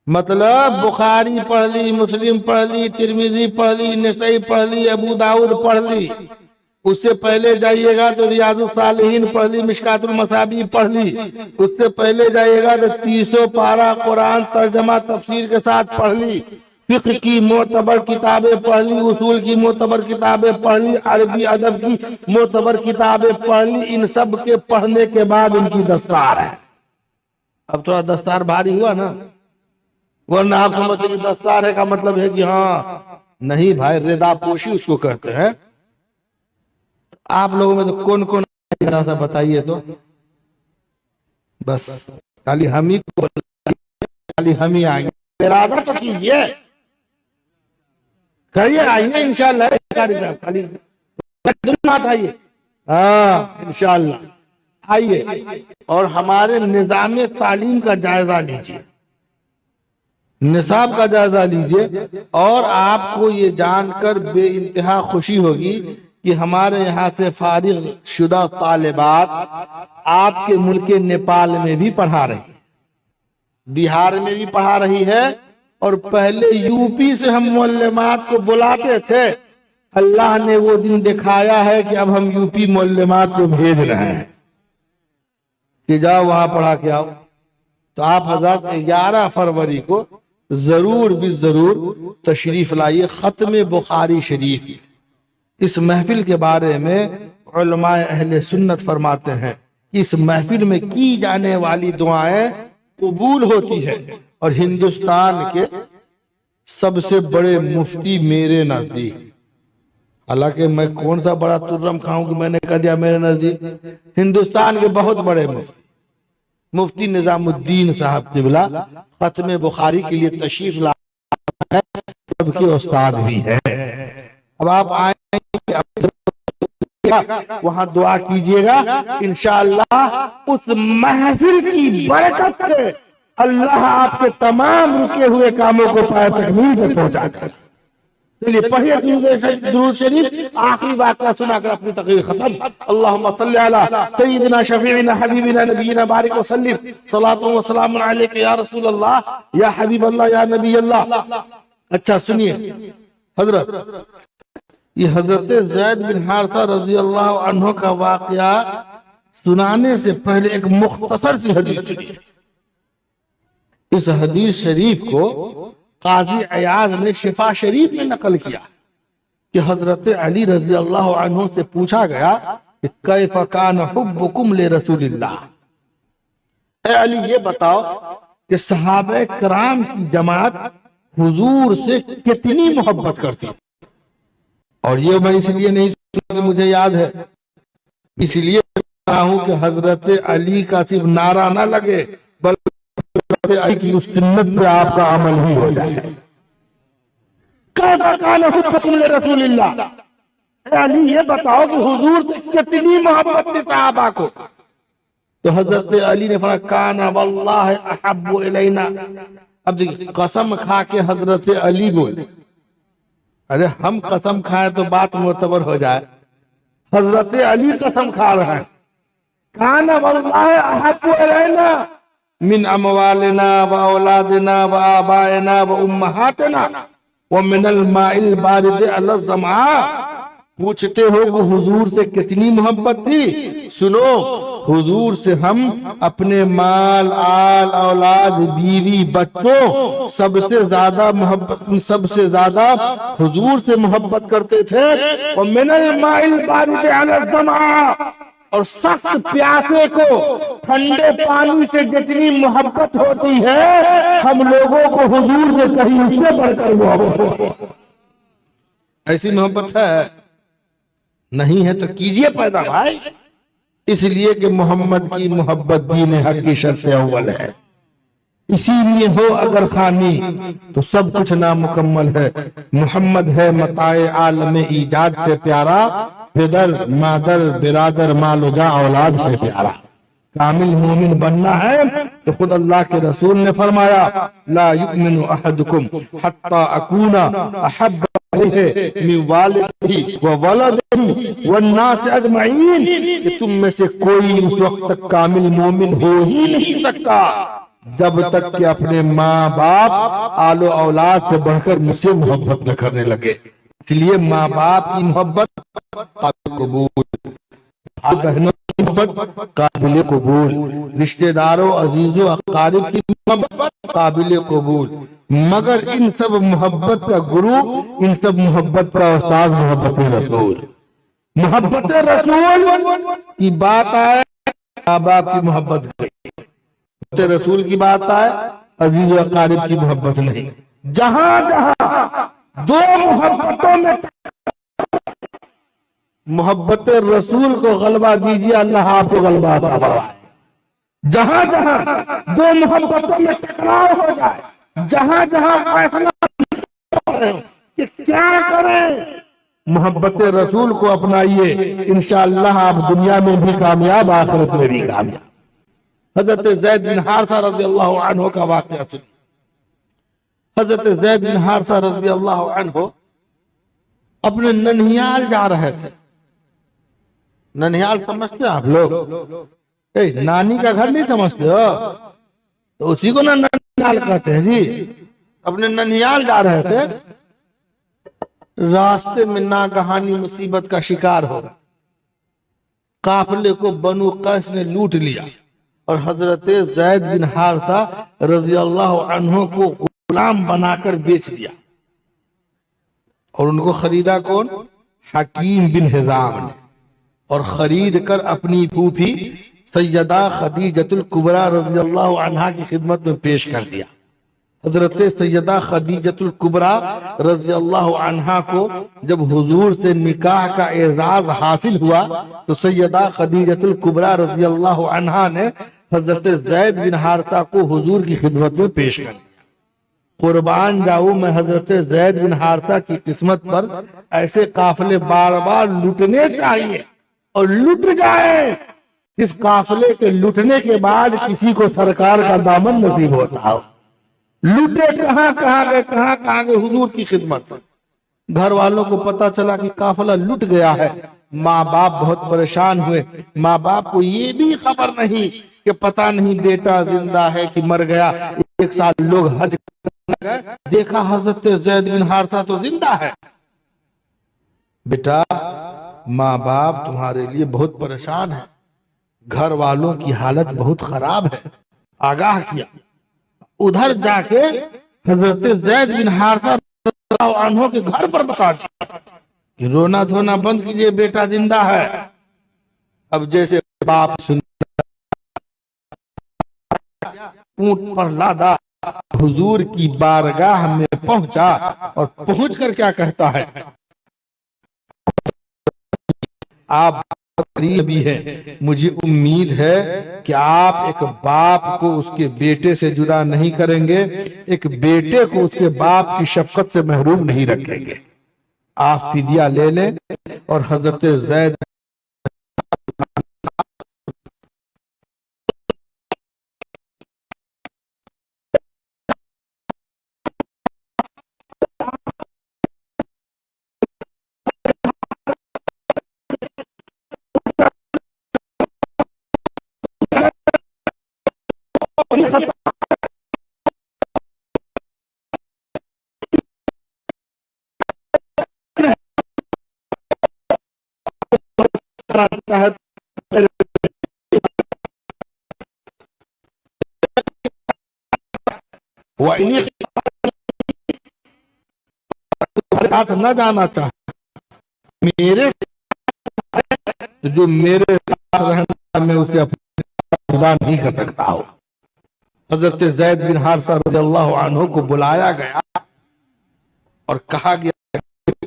مطلب بخاری پڑھ لی، مسلم پڑھ لی، ترمذی پڑھ لی، نسائی پڑھ لی، ابو داؤد پڑھ لی، اس سے پہلے جائیے گا تو ریاض الصالحین پڑھ لی، مشکات المصابیح پڑھ لی، اس سے پہلے جائیے گا تو 300 پارہ قرآن ترجمہ تفسیر کے ساتھ پڑھ لی، فقہ کی معتبر کتابیں پڑھ لی، اصول کی معتبر کتابیں پڑھ لی، عربی ادب کی معتبر کتابیں پڑھ لی۔ ان سب کے پڑھنے کے بعد ان کی دستار ہے۔ اب تھوڑا دستار بھاری ہوا نا، ورنہ آپ سمجھتے کہ دستار ہے کا مطلب ہے کہ ہاں نہیں بھائی، ردا پوشی اس کو کہتے ہیں۔ آپ لوگوں میں تو کون ایسا بتائیے تو، بس خالی ہم ہی آئیں گے، ارادہ تو کیجئے، کہیے آئیے انشاءاللہ، خالی آئیے، ہاں انشاءاللہ آئیے، اور ہمارے نظام تعلیم کا جائزہ لیجئے، نصاب کا جائزہ لیجئے، اور آپ کو یہ جان کر بے انتہا خوشی ہوگی کہ ہمارے یہاں سے فارغ شدہ طالبات آپ کے ملک نیپال میں بھی پڑھا رہی ہیں، بہار میں بھی پڑھا رہی ہے، اور پہلے یو پی سے ہم معلمات کو بلاتے تھے، اللہ نے وہ دن دکھایا ہے کہ اب ہم یو پی معلمات کو بھیج رہے ہیں کہ جاؤ وہاں پڑھا کے آؤ۔ تو آپ حضرات 11 فروری کو ضرور بھی ضرور تشریف لائیے۔ ختم بخاری شریف، اس محفل کے بارے میں علماء اہل سنت فرماتے ہیں کہ اس محفل میں کی جانے والی دعائیں قبول ہوتی ہے، اور ہندوستان کے سب سے بڑے مفتی میرے نزدیک، حالانکہ میں کون سا بڑا ترم کھاؤں کہ میں نے کہہ دیا میرے نزدیک، ہندوستان کے بہت بڑے مفتی نظام الدین صاحب قبلہ ختم بخاری کے لیے تشریف لائے ہیں، سب کے استاد بھی ہے۔ اب آپ آئیں گے وہاں دعا کیجئے گا، انشاءاللہ اس محفل کی برکت سے اللہ آپ کے تمام رکے ہوئے کاموں کو پائے تکمیل پر پہنچا دے۔ چلیے پڑھیے درود شریف، آخری واقعہ سنا کر اپنی تقریر ختم۔ اللہم صلی علی سیدنا شفیعنا حبیبنا نبینا بارک وسلم، صلاۃ و سلام علیک یا رسول اللہ یا حبیب اللہ یا نبی اللہ۔ اچھا سنیے حضرت، یہ حضرت زید بن حارثہ رضی اللہ عنہ کا واقعہ سنانے سے پہلے ایک مختصر سی حدیث سنیے۔ اس حدیث شریف کو قاضی عیاض نے شفا شریف میں نقل کیا کہ حضرت علی رضی اللہ عنہ سے پوچھا گیا کہ کیف کان حبکم لرسول اللہ، اے علی یہ بتاؤ کہ صحابہ کرام کی جماعت حضور سے کتنی محبت کرتی، اور یہ میں اس لیے نہیں سنا کہ مجھے یاد ہے، اس لیے کہا ہوں کہ حضرت علی کا صرف نعرہ نہ لگے بلکہ حضرت علی کی اس سنت پہ آپ کا عمل بھی ہو جائے۔ کیف کان حبکم لرسول اللہ، اے علی یہ بتاؤ کہ حضور سے کتنی محبت تھی صحابہ کو، تو حضرت علی نے فرمایا کان واللہ احب الینا۔ اب دیکھیں قسم کھا کے حضرت علی بولے، ارے ہم قسم کھائیں تو بات معتبر ہو جائے، حضرت علی قسم کھا رہا ہے کان واللہ احب الینا من اموالنا و اولادنا و آبائنا و امہاتنا ومن الماء البارد علی الظمآ۔ پوچھتے ہو کہ حضور سے کتنی محبت تھی، سنو حضور سے ہم اپنے مال آل اولاد بیوی بچوں سب سے زیادہ حضور سے محبت کرتے تھے۔ ومن الماء البارد علی الظمآ، اور سخت پیاسے کو ٹھنڈے پانی سے جتنی محبت ہوتی ہے ہم لوگوں کو حضور سے کہیں اس سے بڑھ کر محبت ہے۔ ایسی محبت ہے نہیں ہے تو کیجئے پیدا بھائی، اس لیے کہ محمد کی محبت دین حق کی شرط اول ہے، اسی لیے ہو اگر خامی تو سب کچھ نامکمل ہے۔ محمد ہے متاع عالم ایجاد سے پیارا، پدر مادر برادر مال و جاں اولاد سے پیارا۔ کامل مومن بننا ہے تو خود اللہ کے رسول نے فرمایا لا یؤمن احدکم حتی اکون احب علیہ من والدہ وولدہ والناس اجمعین، کہ تم میں سے کوئی اس وقت تک کامل مومن ہو ہی نہیں سکتا جب تک کہ اپنے ماں باپ آل و اولاد سے بڑھ کر مجھ سے محبت نہ کرنے لگے۔ اس لیے ماں باپ کی محبت قابل قبول، بھائی بہنوں کی محبت قابل قبول، رشتہ داروں عزیزوں اقارب کی محبت قابل قبول، مگر ان سب محبت کا گرو، ان سب محبت کا استاد محبت رسول۔ محبت رسول کی بات آئے ماں باپ کی محبت محبت رسول کی بات آئے عزیز و اقارب کی محبت نہیں۔ جہاں جہاں دو محبتوں میں محبت رسول کو غلبہ دیجیے، اللہ آپ کو غلبہ عطا فرمائے۔ جہاں جہاں دو محبتوں میں ٹکراؤ ہو جائے، جہاں جہاں فیصلہ کہ کیا کریں، محبت رسول کو اپنائیے، انشاءاللہ آپ دنیا میں بھی کامیاب آخرت میں بھی کامیاب۔ حضرت زید بن حارثہ رضی اللہ عنہ کا واقعہ سنیے۔ حضرت زید بن حارثہ رضی اللہ عنہ اپنے ننہیال جا رہے تھے۔ ننہیال سمجھتے ہیں آپ لوگ؟ نانی کا گھر نہیں سمجھتے ہو تو اسی کو ننہیال کہتے ہیں جی۔ اپنے ننہیال جا رہے تھے، راستے میں ناگہانی مصیبت کا شکار ہو گئے، قافلے کو بنو قیس نے لوٹ لیا اور حضرت زید بن حارثہ رضی اللہ عنہ کو غلام بنا کر بیچ دیا، اور ان کو خریدا کون؟ حکیم بن حزام نے، اور خرید کر اپنی پھوپھی سیدہ خدیجۃ الکبریٰ رضی اللہ عنہا کی خدمت میں پیش کر دیا۔ حضرت سیدہ خدیجۃ الکبریٰ رضی اللہ عنہا کو جب حضور سے نکاح کا اعزاز حاصل ہوا تو سیدہ خدیجۃ الکبریٰ رضی اللہ عنہا نے حضرت زید بن حارثہ کو حضور کی خدمت میں پیش کر دیا۔ قربان جاؤں میں حضرت زید بن حارثہ کی قسمت پر ایسے قافلے بار بار لٹنے چاہیے اور لٹ جائے، اس قافلے کے لٹنے کے بعد کسی کو سرکار کا دامن نصیب ہوتا ہو۔ لوٹے کہاں گئے حضور کی خدمت پر۔ گھر والوں کو پتا چلا کہ قافلہ لٹ گیا ہے، ماں باپ بہت پریشان ہوئے۔ ماں باپ کو یہ بھی خبر نہیں کہ پتہ نہیں بیٹا زندہ ہے کہ مر گیا۔ ایک سال لوگ حج کرنے گئے، دیکھا حضرت زید بن حارثہ تو زندہ ہے۔ بیٹا ماں باپ تمہارے لیے بہت پریشان ہے، گھر والوں کی حالت بہت خراب ہے، آگاہ کیا۔ ادھر جا کے حضرت زید بن حارثہ رضی اللہ عنہ کے گھر پر بتا دیا کہ رونا دھونا بند کیجئے، بیٹا زندہ ہے۔ اب جیسے باپ سن اونٹ پر لادا حضور کی بارگاہ میں پہنچا اور پہنچ کر کیا کہتا ہے، آپ قریب بھی ہے، مجھے امید ہے کہ آپ ایک باپ کو اس کے بیٹے سے جدا نہیں کریں گے، ایک بیٹے کو اس کے باپ کی شفقت سے محروم نہیں رکھیں گے۔ آپ فدیہ لے لیں۔ اور حضرت زید ساتھ نہ جانا چاہتا، میرے جو میرے ساتھ رہنا میں اسے اپنا خدا نہیں کر سکتا ہو۔ حضرت زید بن حارثہ رضی اللہ عنہ کو بلایا گیا اور کہا گیا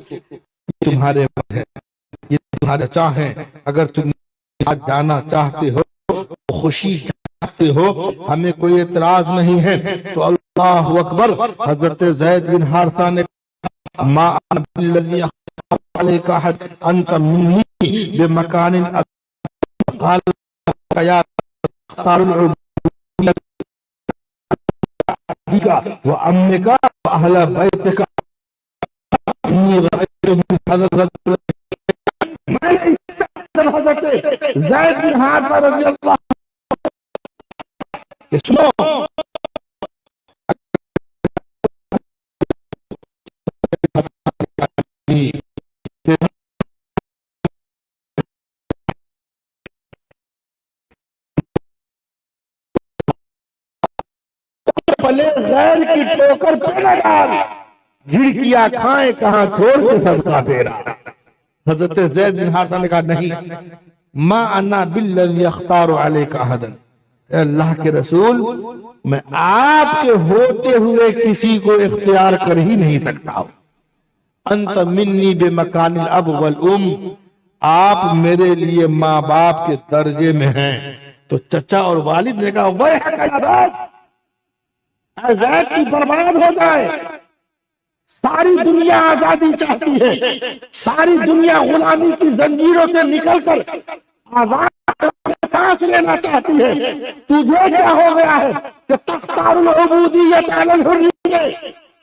کہ تمہارے مرد ہے، یہ تمہارے چاہیں، اگر تم ساتھ جانا چاہتے ہو، خوشی چاہتے ہو، ہمیں کوئی اعتراض نہیں ہے۔ تو اللہ اکبر، حضرت زید بن حارثہ نے ما انا بالذی علیک حد انت منی بمکان قال یا اختار العبودیت وامک واہل بیتک انی رأیت من حضرت حضرت زید بن حارثہ رضی اللہ سنو، پلے غیر کی ٹوکر پہ نہ ڈال، جھڑکیاں کھائیں کہاں چھوڑ کے صدقہ تیرا۔ حضرت زید بن حارثہ نے کہا نہیں، ما انا بالذی اختار علیک احدا، اے اللہ کے رسول میں آپ کے ہوتے ہوئے کسی کو اختیار کر ہی نہیں سکتا ہوں۔ انت منی بمکان الاب والام، آپ میرے لیے ماں باپ کے درجے میں ہیں۔ تو چچا اور والد نے کہا ویحک یا زید، اے زید کی برباد ہو جائے، ساری دنیا آزادی چاہتی ہے، ساری دنیا غلامی کی زنجیروں سے نکل کر آزاد سانس لینا چاہتی ہے، تجھے کیا ہو گیا ہے کہ تختار العبودیت علی الحریت،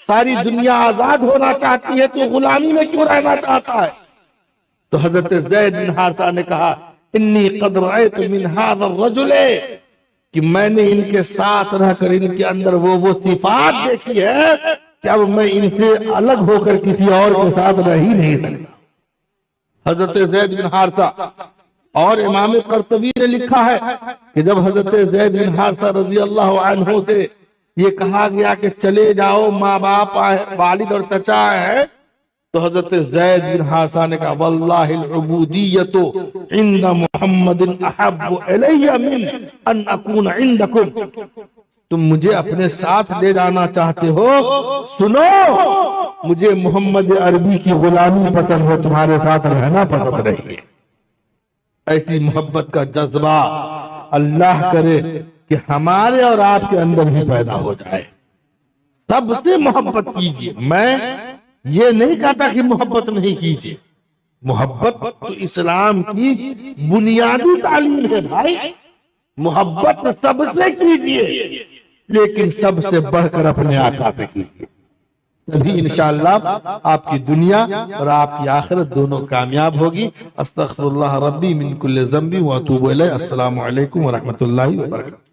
ساری دنیا آزاد ہونا چاہتی ہے تو غلامی میں کیوں رہنا چاہتا ہے؟ تو حضرت زید بن حارثہ نے کہا انی قد رأیت من هذا الرجل، کہ میں نے ان کے ساتھ رہ کر ان کے اندر وہ صفات دیکھی ہے کہ اب میں ان سے الگ ہو کر کسی اور کے ساتھ رہ ہی نہیں سکتا۔ حضرت زید بن حارثہ، اور امام قرطبی نے لکھا ہے کہ جب حضرت زید بن حارثہ رضی اللہ عنہ سے یہ کہا گیا کہ چلے جاؤ، ماں باپ والد اور چچا ہے، تو حضرت زید بن حارثہ نے کہا واللہ العبودیت عند محمد احب الی من ان اکون عندکم، تم مجھے اپنے ساتھ لے جانا چاہتے ہو، سنو مجھے محمد عربی کی غلامی پسند ہے، تمہارے ساتھ رہنا پسند نہیں ہے۔ ایسی محبت کا جذبہ اللہ کرے کہ ہمارے اور آپ کے اندر بھی پیدا ہو جائے۔ سب سے محبت کیجیے، میں یہ نہیں کہتا کہ محبت نہیں کیجیے، محبت تو اسلام کی بنیادی تعلیم ہے بھائی، محبت سب سے کیجیے لیکن سب سے بڑھ کر اپنے آقا سے کیجیے، تبھی انشاءاللہ آپ کی دنیا اور آپ کی آخرت دونوں کامیاب ہوگی۔ استغفر اللہ ربی من کل ذنب واتوب الیہ۔ السلام علیکم ورحمۃ اللہ وبرکاتہ۔